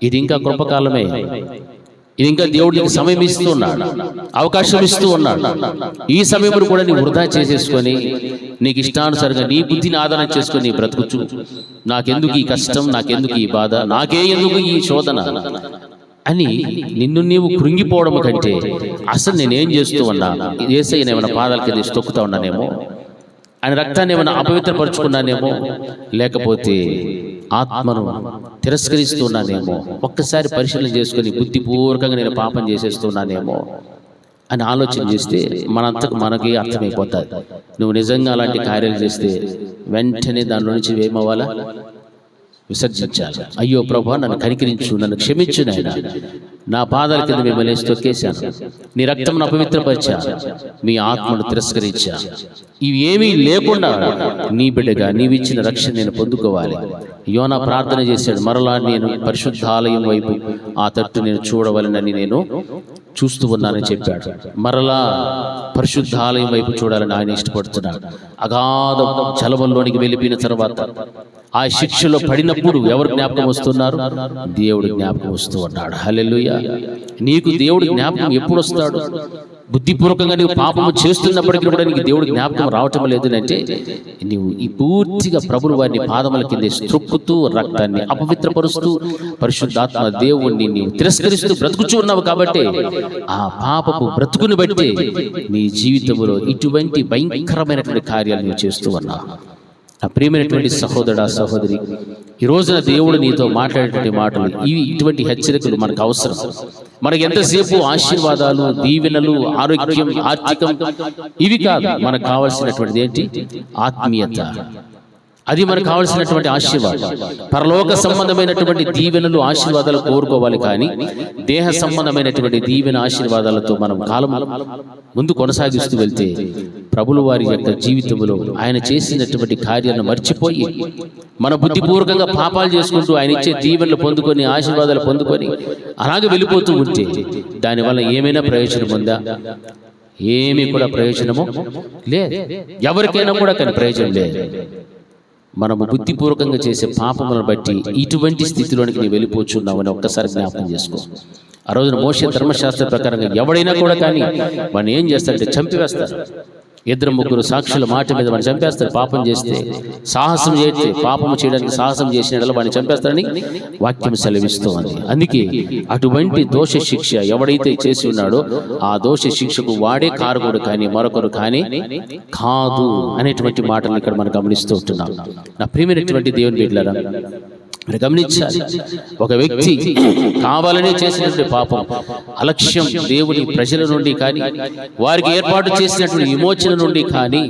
ఇది ఇంకా కృపకాలమే. ఇది ఇంకా దేవుడికి సమయం ఇస్తూ ఉన్నాడు, అవకాశం ఇస్తూ ఉన్నాడు. ఈ సమయంలో కూడా నీ వృధా చేసేసుకొని నీకు ఇష్టానుసారంగా నీ బుద్ధిని ఆధారణ చేసుకొని బ్రతుకుచు, నాకెందుకు ఈ కష్టం, నాకెందుకు ఈ బాధ, నాకే ఎందుకు ఈ శోధన అని నిన్ను నీవు కృంగిపోవడం కంటే అసలు నేనేం చేస్తూ ఉన్నా, యేసయ్యను ఏమైనా పాదాల కింద తొక్కుతా ఉన్నానేమో, ఆయన రక్తాన్ని ఏమైనా అపవిత్రపరుచుకున్నానేమో, లేకపోతే ఆత్మను తిరస్కరిస్తున్నానేమో, ఒక్కసారి పరిశీలన చేసుకుని బుద్ధిపూర్వకంగా నేను పాపం చేసేస్తున్నానేమో అని ఆలోచన చేస్తే మనంతకు మనకి అర్థమైపోతుంది. నువ్వు నిజంగా అలాంటి కార్యాలు చేస్తే వెంటనే దాని నుంచి ఏమవ్వాలా? విసర్జించాలి. అయ్యో ప్రభా, నన్ను కనికరించు, నన్ను క్షమించు నాయనా, నా పాదాల కింద మిమ్మల్ని తొక్కేశాను, నీ రక్తమును అపవిత్రపరిచా, మీ ఆత్మను తిరస్కరించా. ఇవి ఏమీ లేకుండా నీ బిడ్డగా నీవిచ్చిన రక్షణ నేను పొందుకోవాలి. యోనా ప్రార్థన చేశాడు, మరలా నేను పరిశుద్ధాలయం వైపు ఆ తట్టు నేను చూడవలనని నేను చూస్తూ ఉన్నానని చెప్పాడు. మరలా పరిశుద్ధాలయం వైపు చూడాలని ఆయన ఇష్టపడుతున్నాడు. అగాధ జలములోనికి వెళ్ళిపోయిన తర్వాత ఆ శిక్షలో పడినప్పుడు ఎవరు జ్ఞాపకం వస్తున్నారు? దేవుడు జ్ఞాపకం వస్తూ ఉన్నాడు. హల్లెలూయా. నీకు దేవుడు జ్ఞాపకం ఎప్పుడు వస్తాడు? బుద్ధిపూర్వకంగా నీవు పాపము చేస్తున్నప్పటికీ కూడా నీకు దేవుడు జ్ఞాపకం రావటం లేదు అంటే నీవు ఈ పూర్తిగా ప్రభులు వారిని పాదముల కింద త్రొక్కుతూ రక్తాన్ని అపవిత్రపరుస్తూ పరిశుద్ధాత్మ దేవుణ్ణి నీవు తిరస్కరిస్తూ బ్రతుకుచూ ఉన్నావు. కాబట్టి ఆ పాపపు బ్రతుకుని బట్టి నీ జీవితంలో ఇటువంటి భయంకరమైనటువంటి కార్యాలు నువ్వు చేస్తూ ఉన్నావు. నా ప్రియమైనటువంటి సహోదరుడా, సహోదరి, ఈ రోజున దేవుడు నీతో మాట్లాడేటువంటి మాటలు ఇవి, ఇటువంటి హెచ్చరికలు మనకు అవసరం. మనకి ఎంతసేపు ఆశీర్వాదాలు, దీవెనలు, ఆరోగ్యం, ఆర్థికం ఇవి కాదు. మనకు కావాల్సినటువంటిది ఏంటి? ఆత్మీయత. అది మనకు కావాల్సినటువంటి ఆశీర్వాదం. పరలోక సంబంధమైనటువంటి దీవెనలు, ఆశీర్వాదాలు కోరుకోవాలి. కానీ దేహ సంబంధమైనటువంటి దీవెన ఆశీర్వాదాలతో మనం కాలం ముందు కొనసాగిస్తూ వెళ్తే ప్రభులు వారి యొక్క జీవితంలో ఆయన చేసినటువంటి కార్యాలను మర్చిపోయి మన బుద్ధిపూర్వకంగా పాపాలు చేసుకుంటూ ఆయన ఇచ్చే దీవెనలు పొందుకొని, ఆశీర్వాదాలు పొందుకొని అలాగే వెళ్ళిపోతూ ఉంటే దానివల్ల ఏమైనా ప్రయోజనం ఉందా? ఏమీ కూడా ప్రయోజనము లేదు. ఎవరికైనా కూడా కానీ ప్రయోజనం లేదు. మనము బుద్ధిపూర్వకంగా చేసే పాపములను బట్టి ఇటువంటి స్థితిలోనికి నీవు వెళ్ళిపోచున్నావని ఒక్కసారి జ్ఞాపకం చేసుకో. ఆ రోజున మోషే ధర్మశాస్త్ర ప్రకారంగా ఎవడైనా కూడా కానీ వాడిని ఏం చేస్తారంటే చంపివేస్తారు. 2-3 సాక్షుల మాట మీద వాడిని చంపేస్తారు. పాపం చేస్తే, సాహసం చేస్తే, పాపం చేయడానికి సాహసం చేసిన వాడిని చంపేస్తారని వాక్యం సెలవిస్తూ ఉంది. అందుకే అటువంటి దోష శిక్ష ఎవడైతే చేసి ఉన్నాడో ఆ దోష శిక్షకు వాడే కారకుడు కానీ మరొకరు కానీ కాదు అనేటువంటి మాటలు ఇక్కడ మనం గమనిస్తూ ఉంటున్నాం. నా ప్రియమైనటువంటి దేవుని బిడ్డలారా, మీరు గమనించాలి, ఒక వ్యక్తి కావాలనే చేసినటువంటి పాపం, అలక్ష్యం దేవుని ప్రజల నుండి కానీ వారికి ఏర్పాటు చేసినటువంటి విమోచన నుండి కానీ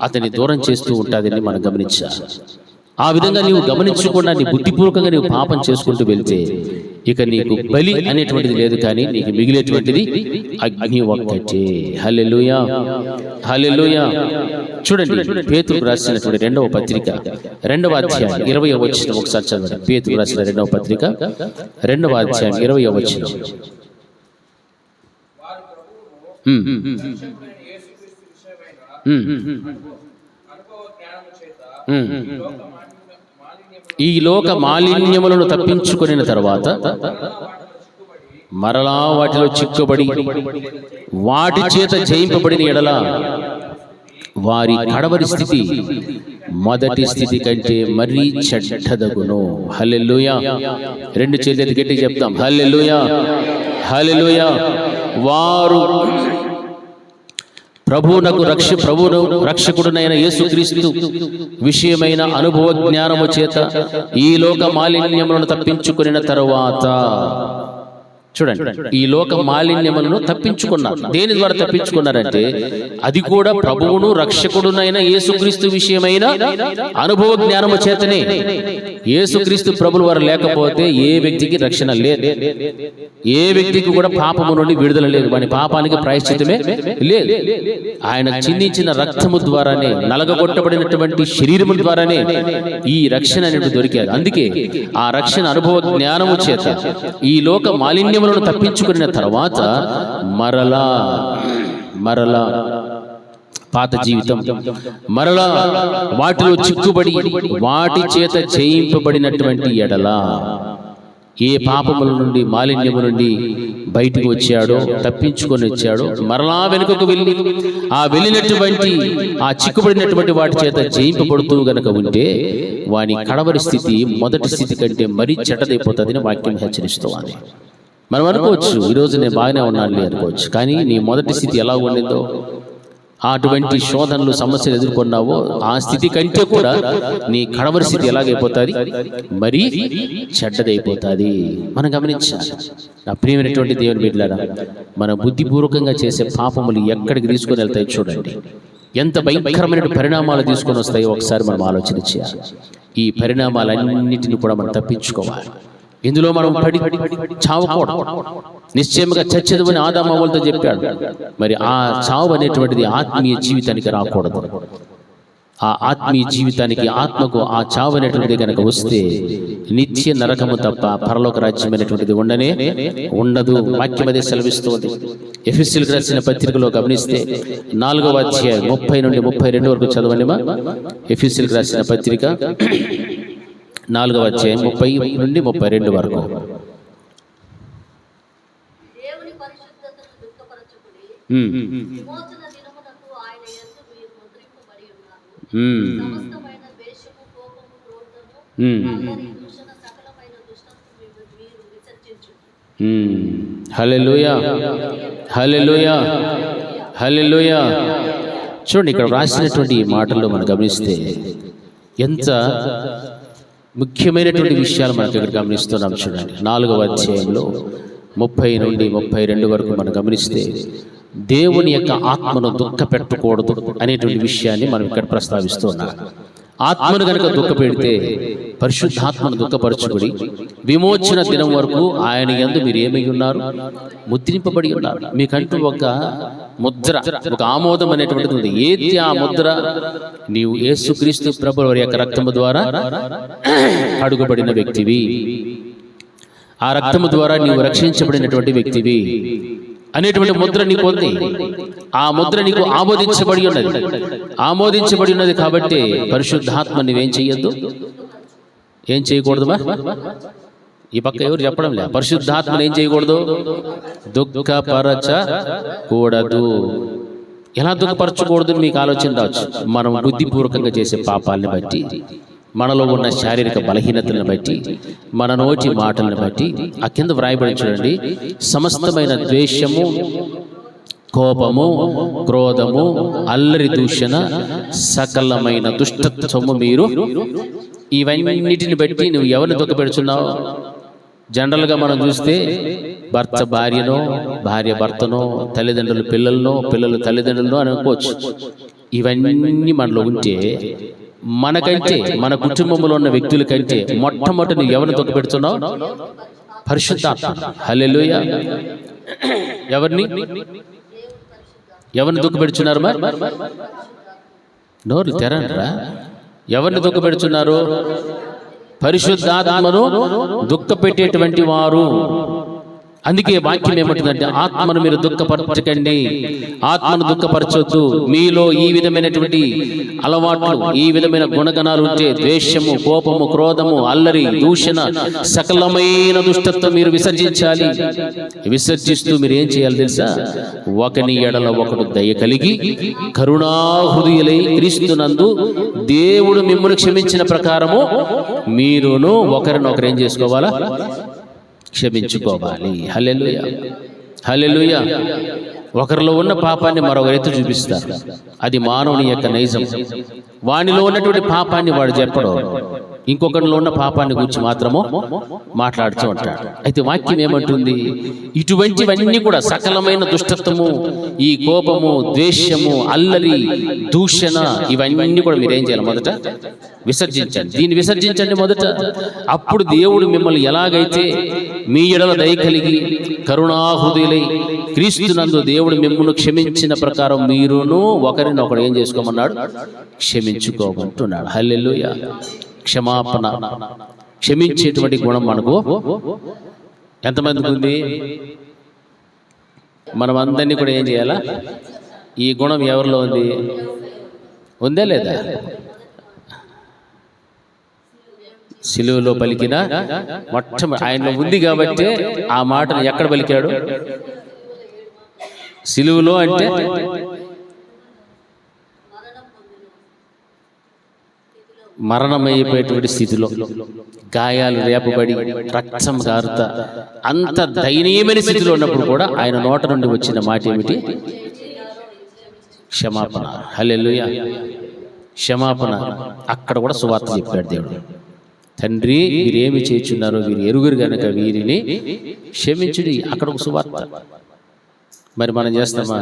అతన్ని దూరం చేస్తూ ఉంటుందని మనం గమనించాలి. ఆ విధంగా నీవు గమనించకుండా నీ బుద్ధిపూర్వకంగా నీవు పాపం చేసుకుంటూ వెళ్తే ఇక నీకు బలి అనేటువంటిది లేదు, కానీ నీకు మిగిలేటువంటిది అగ్ని ఒక్కటే. హల్లెలూయా, హల్లెలూయా. చూడండి, పేతురుకు రాసినటువంటి 2వ పత్రిక 2వ అధ్యాయం 20వ వచనం ఒకసారి చదవండి. పేతురుకు రాసిన 2వ పత్రిక 2వ అధ్యాయం 20వ వచనం. ఈ లోక మాలిన్యములను తప్పించుకొనిన తర్వాత మరలా వాటిలో చిక్కుబడి వాటి చేత జయింపబడిన ఎడల వారి కడవరి స్థితి మొదటి స్థితి కంటే మరీ చెడ్డదగును. హల్లెలూయా. 2 చేతులు గట్టిగా చెప్తాం, హల్లెలూయా, హల్లెలూయా. వారు ప్రభువును రక్షకుడునైన యేసుక్రీస్తు విషయమైన అనుభవ జ్ఞానము చేత ఈ లోక మాలిన్యములను తప్పించుకున్న తరువాత, చూడండి, ఈ లోక మాలిన్యములను తప్పించుకున్నారు. దేని ద్వారా తప్పించుకున్నారంటే అది కూడా ప్రభువును రక్షకుడునైన యేసుక్రీస్తు విషయమైన అనుభవ జ్ఞానము చేతనే. యేసుక్రీస్తు ప్రభువు వారు లేకపోతే ఏ వ్యక్తికి రక్షణ లేదు, ఏ వ్యక్తికి కూడా పాపము నుండి విడుదల లేదు, వాని పాపానికి ప్రాయశ్చిత్తమే లేదు. ఆయన చిందించిన రక్తము ద్వారానే, నలగగొట్టబడినటువంటి శరీరము ద్వారానే ఈ రక్షణ అనేది దొరికారు. అందుకే ఆ రక్షణ అనుభవ జ్ఞానము చేత ఈ లోక మాలిన్యము తప్పించుకున్న తర్వాత మరలా పాత జీవితం, మరలా వాటిలో చిక్కుబడి వాటి చేత జయింపబడినటువంటి ఎడల, ఏ పాపముల నుండి మాలిన్యము నుండి బయటికి వచ్చాడో, తప్పించుకొని వచ్చాడో, మరలా వెనుకకు వెళ్ళి వెళ్ళినటువంటి ఆ చిక్కుబడినటువంటి వాటి చేత జయింపబడుతూ గనక ఉంటే వాని కడవరి స్థితి మొదటి స్థితి కంటే మరీ చెడ్డదైపోతుందని వాక్యం హెచ్చరిస్తోంది. మనం అనుకోవచ్చు, ఈరోజు నేను బాగానే ఉన్నాను అనుకోవచ్చు, కానీ నీ మొదటి స్థితి ఎలా ఉండిందో, అటువంటి శోధనలు సమస్యలు ఎదుర్కొన్నావో ఆ స్థితి కంటే కూడా నీ కడవరి స్థితి ఎలాగైపోతుంది, మరీ చెడ్డదైపోతుంది. మనం గమనించాలి. నా ప్రియమైనటువంటి దేవుని బిడ్డలారా, మన బుద్ధిపూర్వకంగా చేసే పాపములు ఎక్కడికి తీసుకొని వెళ్తాయి చూడండి. ఎంత భయంకరమైన పరిణామాలు తీసుకొని వస్తాయో ఒకసారి మనం ఆలోచన చేయాలి. ఈ పరిణామాలన్నింటినీ కూడా మనం తప్పించుకోవాలి. ఇందులో మనం పడి చావకూడదు. నిశ్చయముగా చచ్చేది అని ఆదాము అవ్వలతో చెప్పాడు. మరి ఆ చావు అనేటువంటిది ఆత్మీయ జీవితానికి రాకూడదు. ఆ ఆత్మీయ జీవితానికి, ఆత్మకు ఆ చావు అనేటువంటిది కనుక వస్తే నిత్య నరకము తప్ప పరలోక రాజ్యం అనేటువంటిది ఉండదు. వాక్యం అదే సెలవిస్తుంది. ఎఫెసీయులకు రాసిన పత్రికలో గమనిస్తే 4వ అధ్యాయం 30 నుండి 32 వరకు చదవండి. ఎఫెసీయులకు రాసిన పత్రిక 4వ అధ్యాయం 30 నుండి 32 వరకు. హల్లెలూయా, హల్లెలూయా, హల్లెలూయా. చూడండి, ఇక్కడ రాసినటువంటి ఈ మాటల్లో మనం గమనిస్తే ఎంత ముఖ్యమైనటువంటి విషయాలు మనకి ఇక్కడ గమనిస్తున్నాం. చూడండి, 4వ అధ్యాయంలో 30 నుండి 32 వరకు మనం గమనిస్తే దేవుని యొక్క ఆత్మను దుఃఖ పెట్టకూడదు అనేటువంటి విషయాన్ని మనం ఇక్కడ ప్రస్తావిస్తున్నాం. ఆత్మను కనుక దుఃఖ పెడితే పరిశుద్ధాత్మను దుఃఖపరచుబడి విమోచన దినం వరకు ఆయన యందు మీరు ఏమై ఉన్నారు, ముద్రింపబడి ఉన్నారు. మీకంటూ ఒక ముద్ర, ఒక ఆమోదం అనేటువంటిది ఉంది. ఏది ఆ ముద్ర? నీవు యేసుక్రీస్తు ప్రభువు వారి యొక్క రక్తము ద్వారా అడుగుబడిన వ్యక్తివి, ఆ రక్తము ద్వారా నీవు రక్షించబడినటువంటి వ్యక్తివి అనేటువంటి ముద్ర నీకు ఉంది. ఆ ముద్ర నీకు ఆమోదించబడి ఉన్నది కాబట్టి పరిశుద్ధాత్మ నువ్వేం చెయ్యొద్దు, ఏం చేయకూడదు. ఈ పక్క ఎవరు చెప్పడం లే, పరిశుద్ధాత్మను ఏం చేయకూడదు, దుఃఖపరచకూడదు. ఎలా దుఃఖపరచకూడదు మీకు ఆలోచన రావచ్చు. మనం బుద్ధిపూర్వకంగా చేసే పాపాలని బట్టి, మనలో ఉన్న శారీరక బలహీనతలను బట్టి, మన నోటి మాటలను బట్టి, ఆ కింద వ్రాయబడి చూడండి, సమస్తమైన ద్వేషము, కోపము, క్రోధము, అల్లరి దూషణ, సకలమైన దుష్టత్వము మీరు ఇవన్నిటిని బట్టి నువ్వు ఎవరిని దుఃఖపెడుతున్నావు? జనరల్గా మనం చూస్తే భర్త భార్యనో, భార్య భర్తనో, తల్లిదండ్రులు పిల్లలనో, పిల్లలు తల్లిదండ్రులనో అనుకోవచ్చు. ఇవన్నీ మనలో ఉంటే మనకంటే, మన కుటుంబంలో ఉన్న వ్యక్తుల కంటే మొట్టమొదటి నువ్వు ఎవరిని దుఃఖపెడుతున్నావు? పరిశుద్ధాత్మ. హల్లెలూయా. ఎవరిని దుఃఖపెడుతున్నారు? నోరు తెరండ్రా. ఎవరిని దుఃఖపెడుతున్నారు? పరిశుద్ధాత్మను దుఃఖపెట్టేటువంటి వారు. అందుకే వాక్యం ఏమంటుందంటే, ఆత్మను మీరు దుఃఖపరచకండి, ఆత్మను దుఃఖపరచొద్దు. మీలో ఈ విధమైనటువంటి అలవాట్లు, ఈ విధమైన గుణగణాలు ఉంటే, ద్వేషము, కోపము, క్రోధము, అల్లరి, దూషణ, సకలమైన దుష్టత్వం మీరు విసర్జించాలి. విసర్జిస్తూ మీరు ఏం చేయాలి తెలుసా? ఒకని ఎడల ఒకడు దయ కలిగి కరుణాహృదయులై క్రీస్తునందు దేవుడు మిమ్మల్ని క్షమించిన ప్రకారము మీరును ఒకరినొకరు ఏం చేసుకోవాలా? క్షమించుకోవాలి. హల్లెలూయా. హల్లెలూయా. ఒకరిలో ఉన్న పాపాన్ని మరొక ఎత్తు చూపిస్తారు. అది మానవుని యొక్క నైజం. వానిలో ఉన్నటువంటి పాపాన్ని వాడు చెప్పడం, ఇంకొకరిలో ఉన్న పాపాన్ని గురించి మాత్రము మాట్లాడుతూ ఉంటాడు. అయితే వాక్యం ఏమంటుంది? ఇటువంటివన్నీ కూడా సకలమైన దుష్టత్వము, ఈ కోపము, ద్వేషము, అల్లరి, దూషణ, ఇవన్నీ కూడా మీరేం చేయాలి? మొదట విసర్జించండి. దీన్ని విసర్జించండి మొదట. అప్పుడు దేవుడు మిమ్మల్ని ఎలాగైతే మీ ఎడల దయ కలిగి కరుణాహృదయులై క్రీస్తునందు దేవుడు మిమ్మల్ని క్షమించిన ప్రకారం మీరును ఒకరినొకడు ఏం చేసుకోమన్నాడు? క్షమించుకోమంటున్నాడు. హల్లెలూయా. క్షమాపణ, క్షమించేటువంటి గుణం మనకు ఎంతమందికి ఉంది? మనం అందరినీ కూడా ఏం చేయాలా? ఈ గుణం ఎవరిలో ఉంది? ఉందా లేదా? సిలువలో పలికిన మొట్టమొదటి ఆయనలో ఉంది కాబట్టి ఆ మాటను ఎక్కడ పలికాడు? సిలువలో. అంటే మరణమైపోయేటువంటి స్థితిలో, గాయాలు రేపబడి రక్తం కారుతా అంత దయనీయమైన స్థితిలో ఉన్నప్పుడు కూడా ఆయన నోట నుండి వచ్చిన మాట ఏమిటి? క్షమాపణ. హల్లెలూయా. క్షమాపణ. అక్కడ కూడా సువార్త చెప్పాడు దేవుడు. తండ్రి, వీరేమి చేయుచున్నారో వీరు ఎరుగురు గనక వీరిని క్షమించుడి. అక్కడ ఒక సువార్త. మరి మనం చేస్తామా?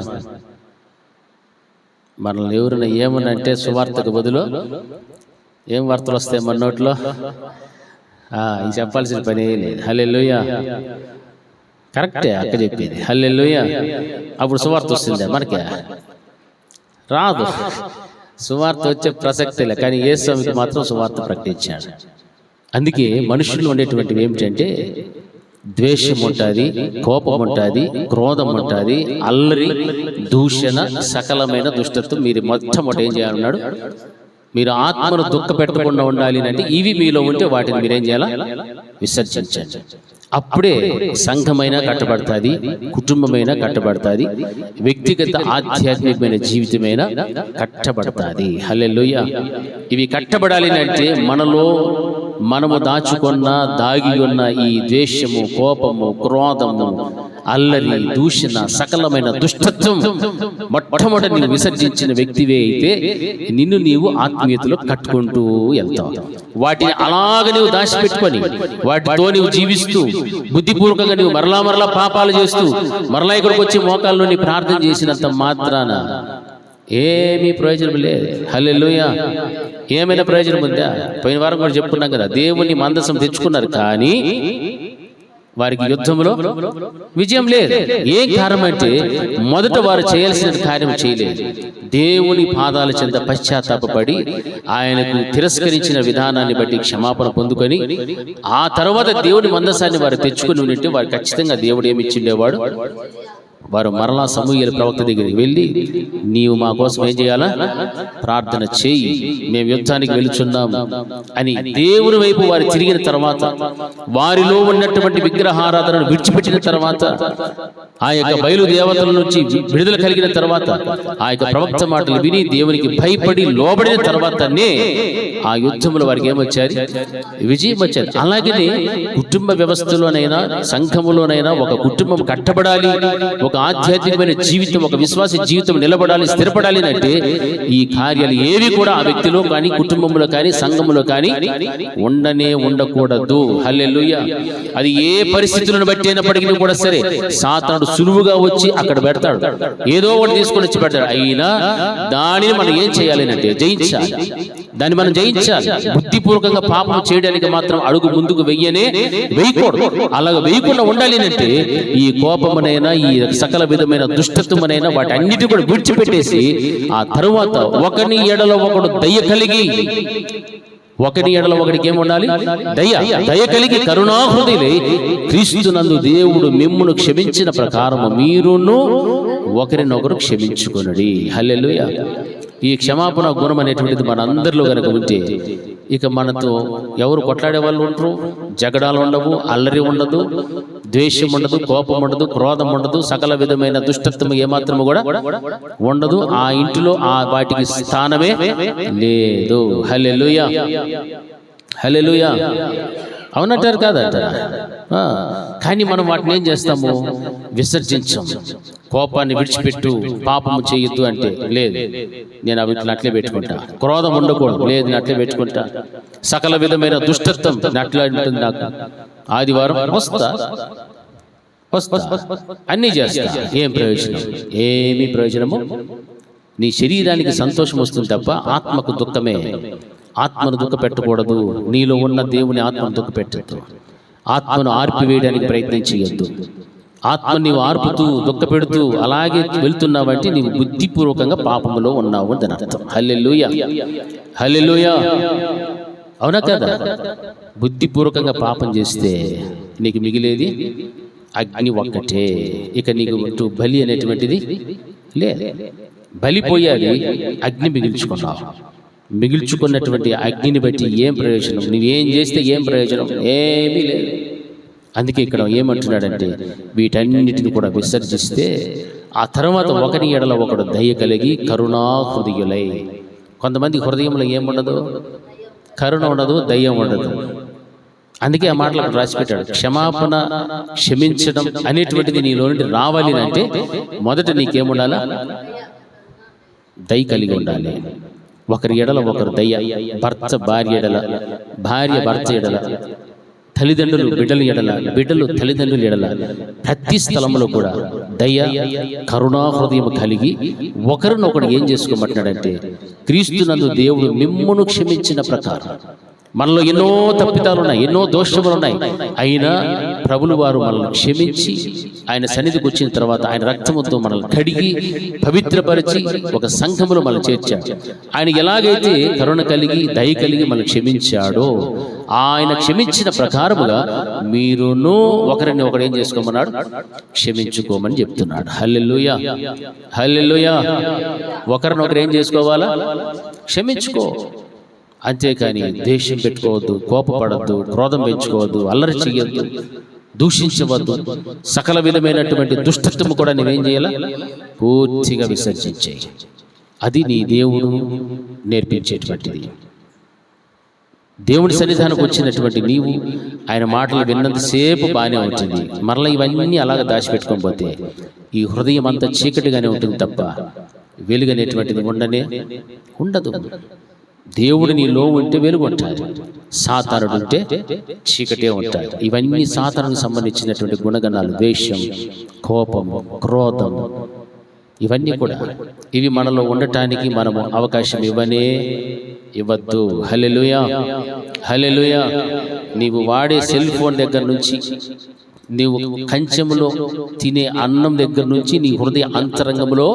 మనల్ని ఎవరైనా ఏమనంటే సువార్తకు బదులు ఏం వార్తలు వస్తాయి మన నోట్లో? ఇది చెప్పాల్సిన పని లేదు. హల్లెలూయా. కరెక్టే అక్క చెప్పేది. హల్లెలూయా. అప్పుడు సువార్త వస్తుందా? మనకి రాదు. సువార్త వచ్చే ప్రసక్తి లే. కానీ యేసుకి మాత్రం సువార్త ప్రకటించాడు. అందుకే మనుషులు ఉండేటువంటివి ఏమిటంటే ద్వేషం ఉంటుంది, కోపం ఉంటుంది, క్రోధం ఉంటుంది, అల్లరి, దూషణ, సకలమైన దుష్టత్వం. మీరు మొట్టమొదటి ఏం చేయాలన్నాడు? మీరు ఆత్మను దుఃఖ పెట్టకుండా ఉండాలి అంటే ఇవి మీలో ఉంటే వాటిని మీరేం చేయాలా? విసర్జించండి. అప్పుడే సంఘమైనా కట్టబడుతుంది, కుటుంబమైనా కట్టబడుతుంది, వ్యక్తిగత ఆధ్యాత్మికమైన జీవితమైనా కట్టబడుతుంది. హల్లెలూయా. ఇవి కట్టబడాలి అంటే మనలో మనము దాచుకున్న, దాగి ఉన్న ఈ ద్వేషము, కోపము, క్రోధము, అల్లరి, దూషణ, సకలమైన దుష్టత్వం మొట్టమొదటి నీవు విసర్జించిన వ్యక్తివే అయితే నిన్ను నీవు ఆత్మీయతలో కట్టుకుంటూ వెళ్తావు. వాటిని అలాగ నీవు దాచిపెట్టుకొని వాటితో నీవు జీవిస్తూ బుద్ధిపూర్వకంగా నీవు మరలా పాపాలు చేస్తూ మరలా ఇక్కడికి వచ్చి మోకాల్లో నీ ప్రార్థన చేసినంత మాత్రాన ఏమీ ప్రయోజనం లేదు. హల్లెలూయా. ఏమైనా ప్రయోజనం ఉందా? పోయిన వారం కూడా చెప్పుకున్నాం కదా, దేవుని మందసం తెచ్చుకున్నారు కానీ వారికి యుద్ధంలో విజయం లేదు. ఏం కారణం అంటే మొదట వారు చేయాల్సిన కార్యం చేయలేదు. దేవుని పాదాల చెంత పశ్చాత్తాపపడి ఆయనకు తిరస్కరించిన విధానాన్ని బట్టి క్షమాపణ పొందుకొని ఆ తర్వాత దేవుని మందసాన్ని వారు తెచ్చుకుని ఉంటే వారు ఖచ్చితంగా దేవుడు ఏమి ఇచ్చిండేవాడు? వారు మరలా సమూయేలు ప్రవక్త దగ్గరికి వెళ్ళి, నీవు మా కోసం ఏం చేయాలా? ప్రార్థన చేయి, మేము యుద్ధానికి వెళుచున్నాము అని దేవుని వైపు వారు తిరిగిన తర్వాత, వారిలో ఉన్నటువంటి విగ్రహారాధనను విడిచిపెట్టిన తర్వాత, ఆ యొక్క బయలు దేవతల నుంచి విడుదల కలిగిన తర్వాత, ఆ యొక్క ప్రవక్త మాటలు విని దేవునికి భయపడి లోబడిన తర్వాతనే ఆ యుద్ధంలో వారికి ఏమొచ్చారు? విజయం వచ్చారు. అలాగనే కుటుంబ వ్యవస్థలోనైనా సంఘములోనైనా ఒక కుటుంబం కట్టబడాలి, ఒక ఆధ్యాత్మికమైన జీవితం, ఒక విశ్వాస జీవితం నిలబడాలి, స్థిరపడాలి అంటే ఈ కార్యాలు ఏవి కూడా ఆ వ్యక్తిలో కానీ, కుటుంబంలో కానీ, సంఘంలో కానీ ఉండకూడదు. హల్లెలూయా. అది ఏ పరిస్థితులను బట్టి అయినప్పటికీ కూడా సరే, సాతానుడు సులువుగా వచ్చి అక్కడ పెడతాడు, ఏదో ఒకటి తీసుకొని వచ్చి పెడతాడు. అయినా దానిని మనం ఏం చేయాలి అంటే జయించాలి. దాన్ని మనం జయించాలి. బుద్ధిపూర్వకంగా పాపం చేయడానికి మాత్రం అడుగు ముందుకు వేయకూడదు. అలాగ వేయకుండా ఉండాలి అంటే ఈ కోపమునైనా, ఈ సకల విధమైన దుష్టత్వమునైనా వాటి అన్నిటి కూడా విడిచిపెట్టేసి ఆ తరువాత ఒకని ఎడల ఒకడు దయ కలిగి, ఒకని ఎడల ఒకడికి ఏముండాలి? దయ కలిగి కరుణాహృదయులై క్రీస్తునందు దేవుడు మిమ్మును క్షమించిన ప్రకారము మీరును ఒకరినొకరు క్షమించుకొనుడి. హల్లెలూయా. ఈ క్షమాపణ గుణం అనేటువంటిది మన అందరిలో కనుక ఉంటే ఇక మనతో ఎవరు కొట్లాడే వాళ్ళు ఉండరు, జగడాలు ఉండవు, అల్లరి ఉండదు, ద్వేషం ఉండదు, కోపం ఉండదు, క్రోధం ఉండదు, సకల విధమైన దుష్టత్వం ఏమాత్రము కూడా ఉండదు. ఆ ఇంటిలో ఆ వాటికి స్థానమే లేదు. హల్లెలూయా. హల్లెలూయా. అవునంటారు కాదంటారా? కానీ మనం వాటిని ఏం చేస్తాము? విసర్జించాం. కోపాన్ని విడిచిపెట్టు, పాపము చేయొద్దు అంటే లేదు, నేను వీటిని అట్లే పెట్టుకుంటా. క్రోధం ఉండకూడదు, లేదు నేను అట్లే పెట్టుకుంటా. సకల విధమైన దుష్టత్వం అట్లా ఉంటుంది నాకు. ఆదివారం వస్తా అన్నీ చేస్తా, ఏం ప్రయోజనం? ఏమీ ప్రయోజనము? నీ శరీరానికి సంతోషం వస్తుంది తప్ప ఆత్మకు దుఃఖమే. ఆత్మను దుఃఖ పెట్టకూడదు. నీలో ఉన్న దేవుని ఆత్మను దుఃఖ పెట్టద్దు. ఆత్మను ఆర్పివేయడానికి ప్రయత్నం చేయొద్దు. ఆత్మను నీవు ఆర్పుతూ దుఃఖ పెడుతూ అలాగే వెళ్తున్నావంటే నీవు బుద్ధిపూర్వకంగా పాపములో ఉన్నావు అని అర్థం. హల్లెలూయా, హల్లెలూయా. అవునా కదా? బుద్ధిపూర్వకంగా పాపం చేస్తే నీకు మిగిలేది అగ్ని ఒక్కటే. ఇక నీకు బలి అనేటువంటిది లేదు. బలిపోయాలి, అగ్ని మిగిల్చుకున్నావు. మిగిల్చుకున్నటువంటి అగ్నిని బట్టి ఏం ప్రయోజనం? నువ్వేం చేస్తే ఏం ప్రయోజనం? ఏమీ లేదు. అందుకే ఇక్కడ ఏమంటున్నాడంటే వీటన్నిటిని కూడా విసర్జిస్తే ఆ తర్వాత ఒకరి ఎడల ఒకడు దయ కలిగి కరుణా హృదయులై. కొంతమంది హృదయంలో ఏముండదు? కరుణ ఉండదు, దయ్యం ఉండదు. అందుకే ఆ మాటలు అక్కడ రాసిపెట్టాడు. క్షమాపణ, క్షమించడం అనేటువంటిది నీలో నుండి రావాలి అంటే మొదట నీకేముండాలా? దయ కలిగి ఉండాలి. ఒకరి ఎడల ఒకరు దయ. భర్త భార్య ఎడల, భార్య భర్త ఎడల, తల్లిదండ్రులు బిడ్డల ఎడల, బిడ్డలు తల్లిదండ్రుల ఎడల, ప్రతి స్థలంలో కూడా దయ, కరుణా హృదయం కలిగి ఒకరినొకడు ఏం చేసుకోమంటున్నాడంటే క్రీస్తునందు దేవుడు మిమ్మును క్షమించిన ప్రకారం. మనలో ఎన్నో తప్పిదాలు ఉన్నాయి, ఎన్నో దోషములు ఉన్నాయి. అయినా ప్రభులు వారు మనల్ని క్షమించి ఆయన సన్నిధికి వచ్చిన తర్వాత ఆయన రక్తముతో మనల్ని కడిగి పవిత్రపరిచి ఒక సంఘములో మనల్ని చేర్చాడు. ఆయన ఎలాగైతే కరుణ కలిగి దయ కలిగి మనల్ని క్షమించాడో ఆయన క్షమించిన ప్రకారముగా మీరును ఒకరిని ఒకరు ఏం చేసుకోమన్నాడు? క్షమించుకోమని చెప్తున్నాడు. హల్లెలూయా, హల్లెలూయా. ఒకరినొకరు ఏం చేసుకోవాలా? క్షమించుకో. అంతేకాని ద్వేషం పెట్టుకోవద్దు, కోపపడద్దు, క్రోధం పెంచుకోవద్దు, అల్లరి చేయొద్దు, దూషించవద్దు. సకల విధమైనటువంటి దుష్టత్వము కూడా నువ్వేం చేయాలా? పూర్తిగా విసర్జించేయి. అది నీ దేవుడు నేర్పించేటువంటిది. దేవుడి సన్నిధానికి వచ్చినటువంటి నీవు ఆయన మాటలు విన్నంతసేపు బాగానే ఉంటుంది. మరలా ఇవన్నీ అలాగ దాచిపెట్టుకోకపోతే ఈ హృదయం అంతా చీకటిగానే ఉంటుంది తప్ప వెలుగనేటువంటిది ఉండదు. దేవుడు నీలో ఉంటే వెలుగు ఉంటాడు, సాతానుడు ఉంటే చీకటే ఉంటాడు. ఇవన్నీ సాతానుకు సంబంధించినటువంటి గుణగణాలు. ద్వేషం, కోపం, క్రోధం, ఇవన్నీ కూడా ఇవి మనలో ఉండటానికి మనము అవకాశం ఇవ్వద్దు. హల్లెలూయా, హల్లెలూయా. నీవు వాడే సెల్ ఫోన్ దగ్గర నుంచి, నీవు కంచెములో తినే అన్నం దగ్గర నుంచి, నీ హృదయ అంతరంగంలో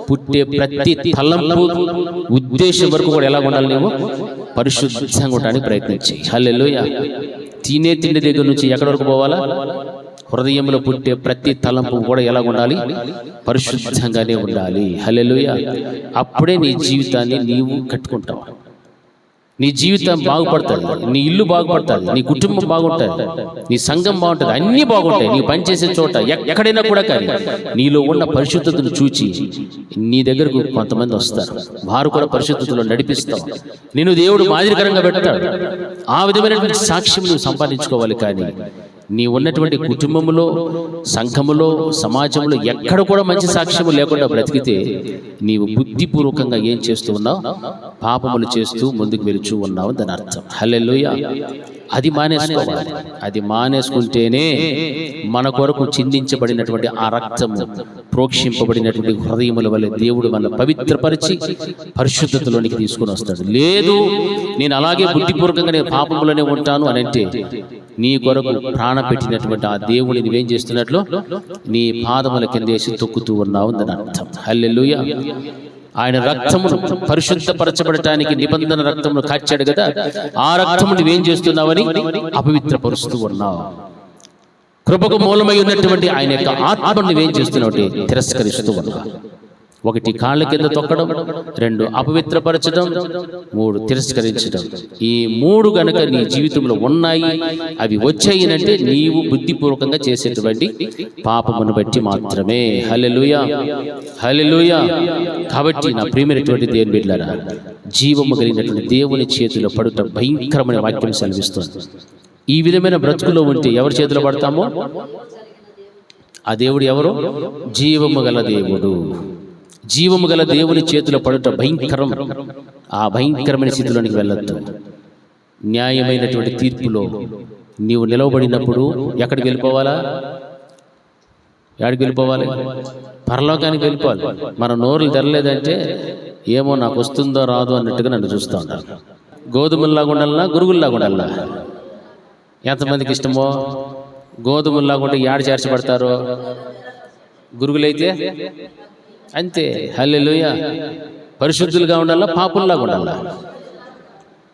పుట్టే ప్రతి తలంపు, ఉద్దేశం వరకు కూడా ఎలా ఉండాలి? నీవు పరిశుద్ధంగా ఉండడానికి ప్రయత్నించి. హల్లెలూయా. తినే తిండి దగ్గర నుంచి ఎక్కడి వరకు పోవాలా? హృదయంలో పుట్టే ప్రతి తలంపు కూడా ఎలా ఉండాలి? పరిశుద్ధంగానే ఉండాలి. హల్లెలూయా. అప్పుడే నీ జీవితాన్ని నీవు కట్టుకుంటావు. నీ జీవితం బాగుపడుతుంది, నీ ఇల్లు బాగుపడుతుంది, నీ కుటుంబం బాగుంటుంది, నీ సంఘం బాగుంటుంది, అన్నీ బాగుంటాయి. నీ పనిచేసే చోట ఎక్కడైనా కూడా. కానీ నీలో ఉన్న పరిశుద్ధతను చూచి నీ దగ్గరకు కొంతమంది వస్తారు. వారు కూడా పరిశుద్ధతలో నడిపిస్తావు. నేను దేవుడు మాదిరికరంగా పెడతాడు. ఆ విధమైనటువంటి సాక్ష్యం నువ్వు సంపాదించుకోవాలి. కానీ నీ ఉన్నటువంటి కుటుంబంలో, సంఘములో, సమాజంలో ఎక్కడ కూడా మంచి సాక్ష్యము లేకుండా బ్రతికితే నీవు బుద్ధిపూర్వకంగా ఏం చేస్తూ ఉన్నావు? పాపములు చేస్తూ ముందుకు వెళుచూ ఉన్నావు దాని అర్థం. హల్లెలూయా. అది మానేసుకోవాలి. అది మానేసుకుంటేనే మన కొరకు చిందించబడినటువంటి ఆ రక్తము, ప్రోక్షింపబడినటువంటి హృదయముల వల్ల దేవుడు మన పవిత్రపరిచి పరిశుద్ధతలోనికి తీసుకుని వస్తాడు. లేదు నేను అలాగే బుద్ధిపూర్వకంగా నేను పాపములోనే ఉంటాను అని అంటే నీ కొరకు ప్రాణ పెట్టినటువంటి ఆ దేవుని నువ్వేం చేస్తున్నట్లు నీ పాదముల కిందేసి తొక్కుతూ ఉన్నావు అని అర్థం. హల్లెలూయా. ఆయన రక్తమును పరిశుద్ధపరచబడటానికి నిబంధన రక్తమును కాచాడు కదా, ఆ రక్తము నువ్వేం చేస్తున్నావని అపవిత్రపరుస్తూ ఉన్నావు. కృపకు మూలమై ఉన్నటువంటి ఆయన యొక్క ఆత్మను నువ్వేం చేస్తున్నావు? తిరస్కరిస్తూ ఉన్నావు. 1 కాళ్ళ కింద తొక్కడం, 2 అపవిత్రపరచడం, 3 తిరస్కరించడం. ఈ 3 గనుక నీ జీవితంలో ఉన్నాయి, అవి వచ్చాయినంటే నీవు బుద్ధిపూర్వకంగా చేసేటువంటి పాపమును బట్టి మాత్రమే. హల్లెలూయా, హల్లెలూయా. కాబట్టి నా ప్రియమైనటువంటి దేవుని బిడ్డలారా, జీవము కలిగినటువంటి దేవుని చేతిలో పడుట భయంకరమైన వాక్యం సెలవిస్తుంది. ఈ విధమైన బ్రతుకులో ఉంటే ఎవరి చేతిలో పడతామో ఆ దేవుడు ఎవరు? జీవము గల దేవుడు. జీవము గల దేవుని చేతిలో పడుట భయంకరం. ఆ భయంకరమైన స్థితిలోనికి వెళ్ళొద్దు. న్యాయమైనటువంటి తీర్పులో నీవు నిలవబడినప్పుడు ఎక్కడికి వెళ్ళిపోవాలా? ఎక్కడికి వెళ్ళిపోవాలి? పరలోకానికి వెళ్ళిపోవాలి. మన నోరులు తెరలేదంటే ఏమో నాకు వస్తుందో రాదు అన్నట్టుగా నన్ను చూస్తూ ఉంటాను. గోధుమల్లాగా ఉండాలన్నా గురుగుల్లాగా ఉండాలన్నా? ఎంతమందికి ఇష్టమో? గోధుమల్లాగా ఉంటే ఏడ చేర్చబడతారో, గురుగులైతే అంతే. హల్లెలూయా. పరిశుద్ధులుగా ఉండాలా పాపుల్లాగా ఉండాలా?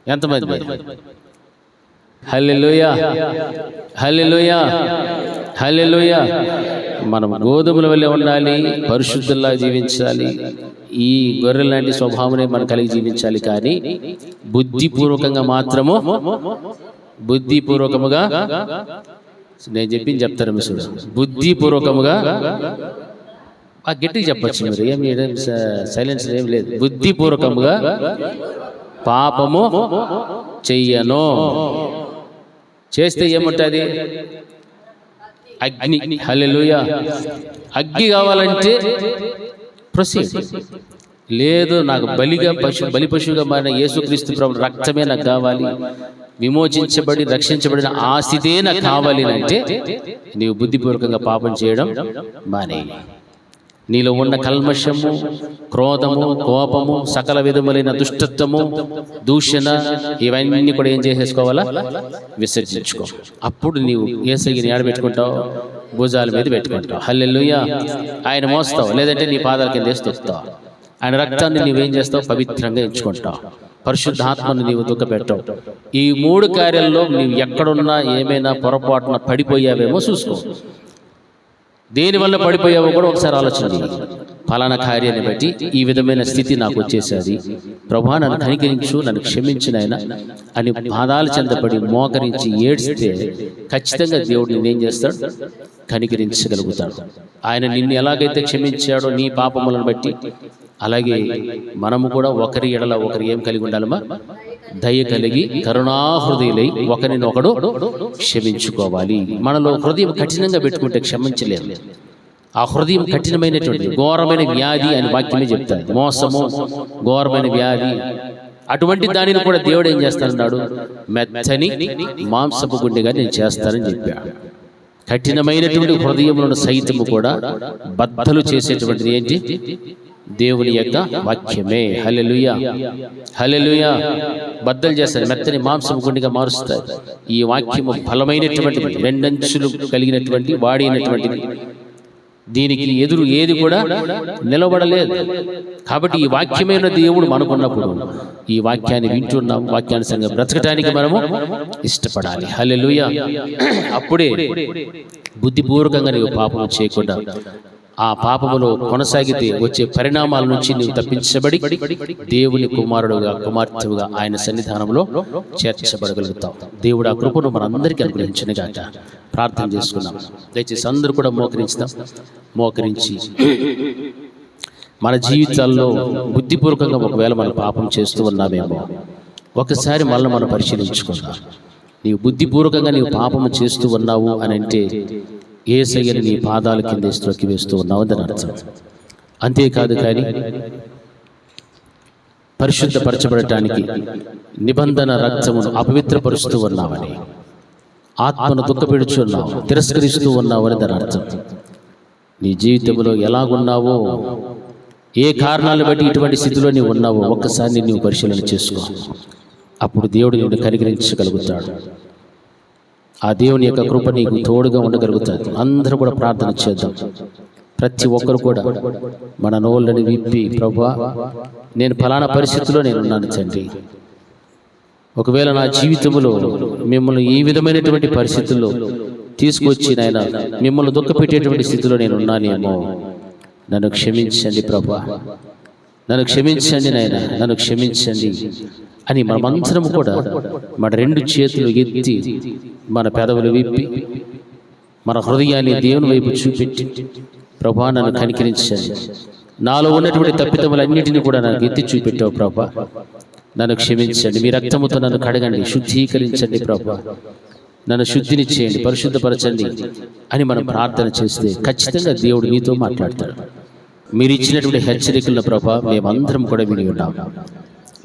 ఎంతమంది? హల్లెలూయా, హల్లెలూయా, హల్లెలూయా. మనం గోధుమల వల్లే ఉండాలి, పరిశుద్ధుల్లా జీవించాలి. ఈ గొర్రె లాంటి స్వభావమే మనం కలిగి జీవించాలి. కానీ బుద్ధిపూర్వకంగా మాత్రము, బుద్ధిపూర్వకముగా, నేను చెప్పింది చెప్తారు మిస్సుడు, బుద్ధిపూర్వకముగా గట్టిగా చెప్పచ్చు. మీరు ఏమి సైలెన్స్ ఏం లేదు. బుద్ధిపూర్వకముగా పాపము చెయ్యను. చేస్తే ఏముంటుంది? అగ్ని. హల్లెలూయా. అగ్ని కావాలంటే ప్రొసీడ్. లేదు, నాకు బలి పశువుగా మారిన యేసుక్రీస్తు ప్రభు రక్తమే నాకు కావాలి, విమోచించబడి రక్షించబడిన ఆ స్థితే నాకు కావాలి అంటే నీవు బుద్ధిపూర్వకంగా పాపం చేయడం మానే. నీలో ఉన్న కల్మషము, క్రోధము, కోపము, సకల విధములైన దుష్టత్వము, దూషణ, ఇవన్నీ కూడా ఏం చేసేసుకోవాలా? విసర్జించుకో. అప్పుడు నీవు యేసయ్యని ఏడ పెట్టుకుంటావు? భుజాల మీద పెట్టుకుంటావు. హల్లెలూయా. ఆయన మోస్తావు, లేదంటే నీ పాదాల కింద వేసి తొక్కుతావు. ఆయన రక్తాన్ని నీవేం చేస్తావు? పవిత్రంగా ఎంచుకుంటావు. పరిశుద్ధాత్మను నీవు దుఃఖపెట్టావు. ఈ 3 కార్యాల్లో నీవు ఎక్కడున్నా ఏమైనా పొరపాటున పడిపోయావేమో చూసుకో. దేనివల్ల పడిపోయావో కూడా ఒకసారి ఆలోచించి, ఫలానా కార్యాన్ని బట్టి ఈ విధమైన స్థితి నాకు వచ్చేసేది, ప్రభువా నన్ను కనికరించు, నన్ను క్షమించు నాయనా అని పాదాలు చెందపడి మోకరించి ఏడ్స్తే ఖచ్చితంగా దేవుడు నిన్నేం చేస్తాడు? కనికరించగలుగుతాడు. ఆయన నిన్ను ఎలాగైతే క్షమించాడో నీ పాపములను బట్టి, అలాగే మనము కూడా ఒకరి ఎడల ఒకరు ఏం కలిగి ఉండాలమ్మా? దయ కలిగి కరుణాహృదయులై ఒకరినొకడు క్షమించుకోవాలి. మనలో హృదయం కఠినంగా పెట్టుకుంటే క్షమించలేదు. ఆ హృదయం కఠినమైనటువంటి ఘోరమైన వ్యాధి అని వాక్యమే చెప్తాడు. మోసము ఘోరమైన వ్యాధి. అటువంటి దానిని కూడా దేవుడు ఏం చేస్తానన్నాడు? మెత్తని మాంసపు గుండెగా నేను చేస్తానని చెప్పాడు. కఠినమైనటువంటి హృదయములను సైతము కూడా బద్దలు చేసేటువంటిది ఏంటి? దేవుని యొక్క వాక్యమే. హల్లెలూయా, హల్లెలూయా. బద్దలు చేస్తారు, మెత్తని మాంసపు గుండెగా మారుస్తారు. ఈ వాక్యము బలమైనటువంటిది, 2 అంచులు కలిగినటువంటి వాడినటువంటిది. దీనికి ఎదురు ఏది కూడా నిలబడలేదు. కాబట్టి ఈ వాక్యమైన దేవుడు మనకున్నప్పుడు ఈ వాక్యాన్ని వింటున్నాం, వాక్యానుసారంగా బ్రతకటానికి మనము ఇష్టపడాలి. హల్లెలూయా. అప్పుడే బుద్ధిపూర్వకంగా నీవు పాపము చేయకుండా ఆ పాపములో కొనసాగితే వచ్చే పరిణామాల నుంచి నీవు తప్పించబడి దేవుని కుమారుడుగా, కుమార్తెగా ఆయన సన్నిధానంలో చేర్చబడగలుగుతావు. దేవుడు ఆ కృపను మనందరికీ అనుగ్రహించునుగాక. ప్రార్థన చేసుకున్నాం. దయచేసి అందరూ కూడా మోకరించి మన జీవితాల్లో బుద్ధిపూర్వకంగా ఒకవేళ మనం పాపం చేస్తూ ఉన్నామేమో ఒకసారి మళ్ళీ మనం పరిశీలించుకుందాం. నీవు బుద్ధిపూర్వకంగా నీవు పాపము చేస్తూ ఉన్నావు అని అంటే యేసయ్యని నీ పాదాల కింద త్రొక్కి వేస్తూ ఉన్నావు అని అర్థం. అంతేకాదు కానీ పరిశుద్ధపరచబడటానికి నిబంధన రక్తమును అపవిత్రపరుస్తూ ఉన్నావని, ఆత్మను దుఃఖపెడుచున్నావు, తిరస్కరిస్తూ ఉన్నావు అని దాని అర్థం. నీ జీవితంలో ఎలాగున్నావో, ఏ కారణాలను బట్టి ఇటువంటి స్థితిలో నీవు ఉన్నావో ఒక్కసారి నీవు పరిశీలన చేసుకో. అప్పుడు దేవుడు నిన్ను కనికరించగలుగుతాడు. ఆ దేవుని యొక్క కృప నీకు తోడుగా ఉండగలుగుతుంది. అందరూ కూడా ప్రార్థన చేద్దాం. ప్రతి ఒక్కరు కూడా మన నోళ్ళని విప్పి, ప్రభువా నేను ఫలానా పరిస్థితిలో నేనున్నాను తండ్రి, ఒకవేళ నా జీవితంలో మిమ్మల్ని ఈ విధమైనటువంటి పరిస్థితుల్లో తీసుకొచ్చి నాయన మిమ్మల్ని దుఃఖపెట్టేటువంటి స్థితిలో నేను ఉన్నానేమో, నన్ను క్షమించండి ప్రభువా, నన్ను క్షమించండి నాయన, నన్ను క్షమించండి అని మనమందరము కూడా మన 2 చేతులు ఎత్తి మన పెదవులు విప్పి మన హృదయాన్ని దేవుని వైపు చూపెట్టి, ప్రభువా నన్ను కనికరించండి, నాలో ఉన్నటువంటి తప్పిదములన్నిటినీ కూడా నాకు ఎత్తి చూపెట్టావు ప్రభువా, నన్ను క్షమించండి, మీ రక్తముతో నన్ను కడగండి, శుద్ధీకరించండి ప్రభువా, నన్ను శుద్ధిని చేయండి, పరిశుద్ధపరచండి అని మనం ప్రార్థన చేస్తే ఖచ్చితంగా దేవుడు నీతో మాట్లాడతాడు. మీరు ఇచ్చినటువంటి హెచ్చరికలను ప్రభా మేమందరం కూడా విని ఉన్నాం.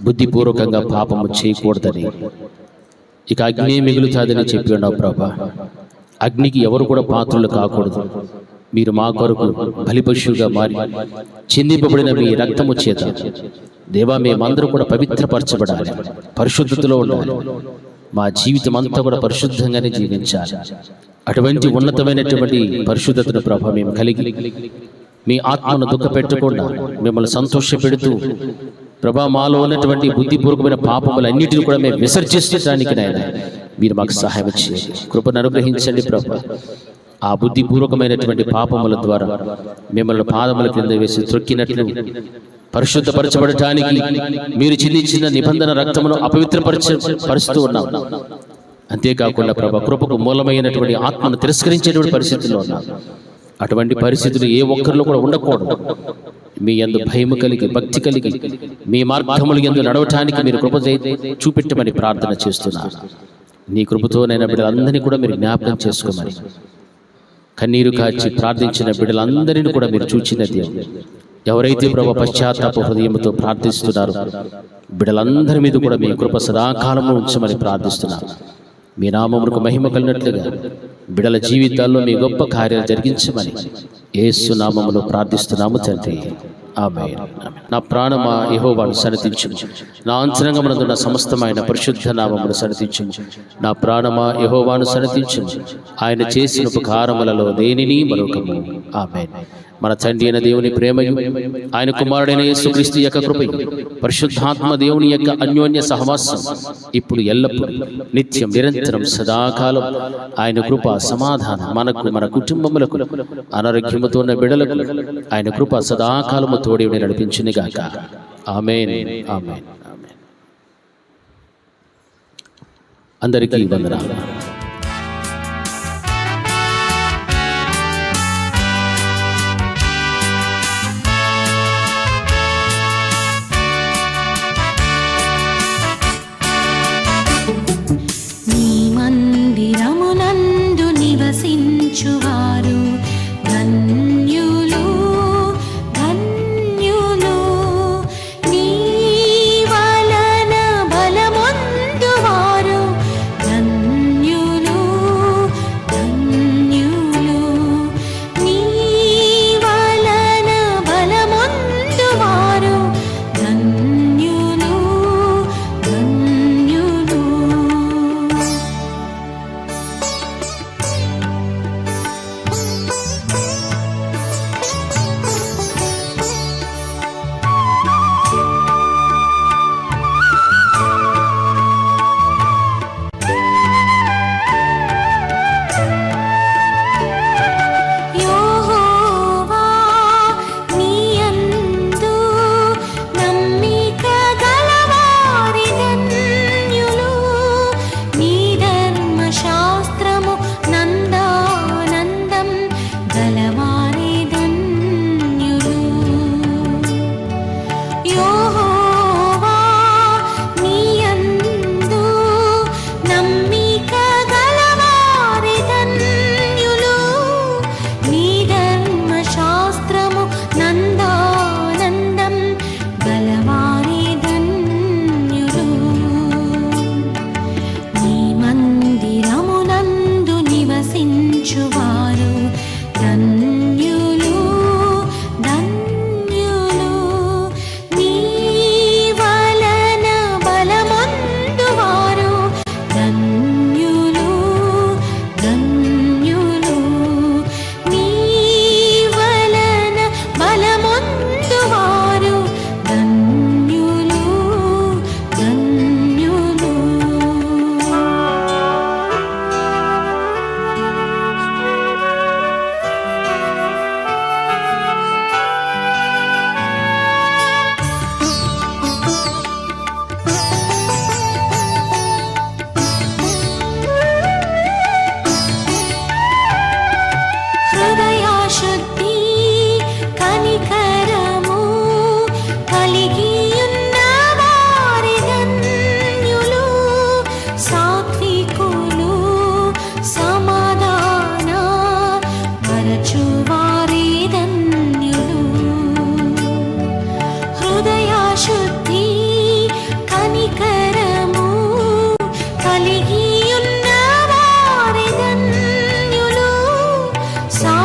బుద్ధిపూర్వకంగా పాపము చేయకూడదని, ఇక అగ్ని మిగులుతాదని చెప్పి ఉన్నావు ప్రభా. అగ్నికి ఎవరు కూడా పాత్రలు కాకూడదు. మీరు మా కొరకు బలిపశువుగా మారి చిందింపబడిన మీ రక్తము చేత దేవా మేమందరూ కూడా పవిత్రపరచబడాలి, పరిశుద్ధతలో ఉండాలి. మా జీవితం అంతా కూడా పరిశుద్ధంగానే జీవించాలి. అటువంటి ఉన్నతమైనటువంటి పరిశుద్ధతను ప్రభా మేము కలిగి మీ ఆత్మను దుఃఖపెట్టకుండా మిమ్మల్ని సంతోషపెడుతూ ప్రభా మాలో ఉన్నటువంటి బుద్ధిపూర్వకమైన పాపములన్నిటిని కూడా మేము విసర్జించడానికి నాయన మీరు మాకు సహాయం చేయండి, కృపను అనుగ్రహించండి ప్రభా. ఆ బుద్ధిపూర్వకమైనటువంటి పాపముల ద్వారా మిమ్మల్ని పాదముల కింద వేసి త్రొక్కినట్లు పరిశుద్ధపరచబడటానికి మీరు చిందించిన నిబంధన రక్తమును పరుస్తూ ఉన్నాం. అంతేకాకుండా ప్రభా కృపకు మూలమైనటువంటి ఆత్మను తిరస్కరించేటువంటి పరిస్థితుల్లో ఉన్నాం. అటువంటి పరిస్థితులు ఏ ఒక్కరిలో కూడా ఉండకూడదు. మీ యందు భయము కలిగి, భక్తి కలిగి మీ మార్గముల యందు నడవటానికి మీరు కృప చూపెట్టమని ప్రార్థన చేస్తున్నారు. నీ కృపతోనైనా బిడ్డలందరినీ కూడా మీరు జ్ఞాపకం చేసుకోమని, కన్నీరు కాచి ప్రార్థించిన బిడ్డలందరినీ కూడా మీరు చూచినది. ఎవరైతే ప్రభు పశ్చాత్తాప హృదయంతో ప్రార్థిస్తున్నారో బిడ్డలందరి మీద కూడా మీ కృప సదాకాలంలో ఉంచమని ప్రార్థిస్తున్నారు. మీ నామమునకు మహిమ కలిగినట్లుగా బిడ్డల జీవితాల్లో మీ గొప్ప కార్యాలు జరిగించమని యేసు నామములో ప్రార్థిస్తున్నాము తండ్రి, ఆమేన్. నా ప్రాణమా యెహోవాను సన్నతించుము, నా అంతరంగమునందున్న సమస్తమైన పరిశుద్ధ నామమును సన్నతించుము. నా ప్రాణమా యెహోవాను సన్నతించుము, ఆయన చేసిన ఉపకారములలో దేనిని మరొకము. ఆమేన్. మన తండ్రి అయిన దేవుని ప్రేమయు, ఆయన కుమారుడైన యేసుక్రీస్తు యొక్క కృపయు, పరిశుద్ధాత్మ దేవుని యొక్క అన్యోన్య సహవాసం ఇప్పుడు ఎల్లప్పుడూ నిత్యం నిరంతరం సదాకాలం ఆయన కృప సమాధానం మనకు, మన కుటుంబములకు, అనారోగ్యముతో ఉన్న బిడ్డలకు ఆయన కృప సదాకాలము తోడి నడిపించునుగాక. ఆమేన్, ఆమేన్, ఆమేన్. అందరికీ వందనాలు. నివసించువారు ధన్యులు, ధన్యులు. నీ వలన బలమొందువారు ధన్యులు.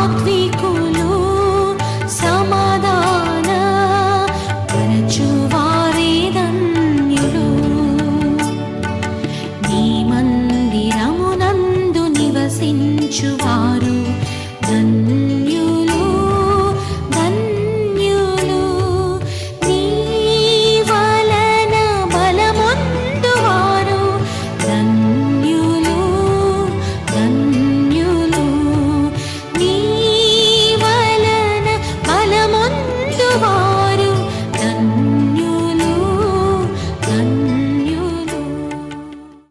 సాత్వికులు సమాధాన పరచువారే ధన్యులు. నీ మందిరమునందు నివసించువారు ధన్యులు.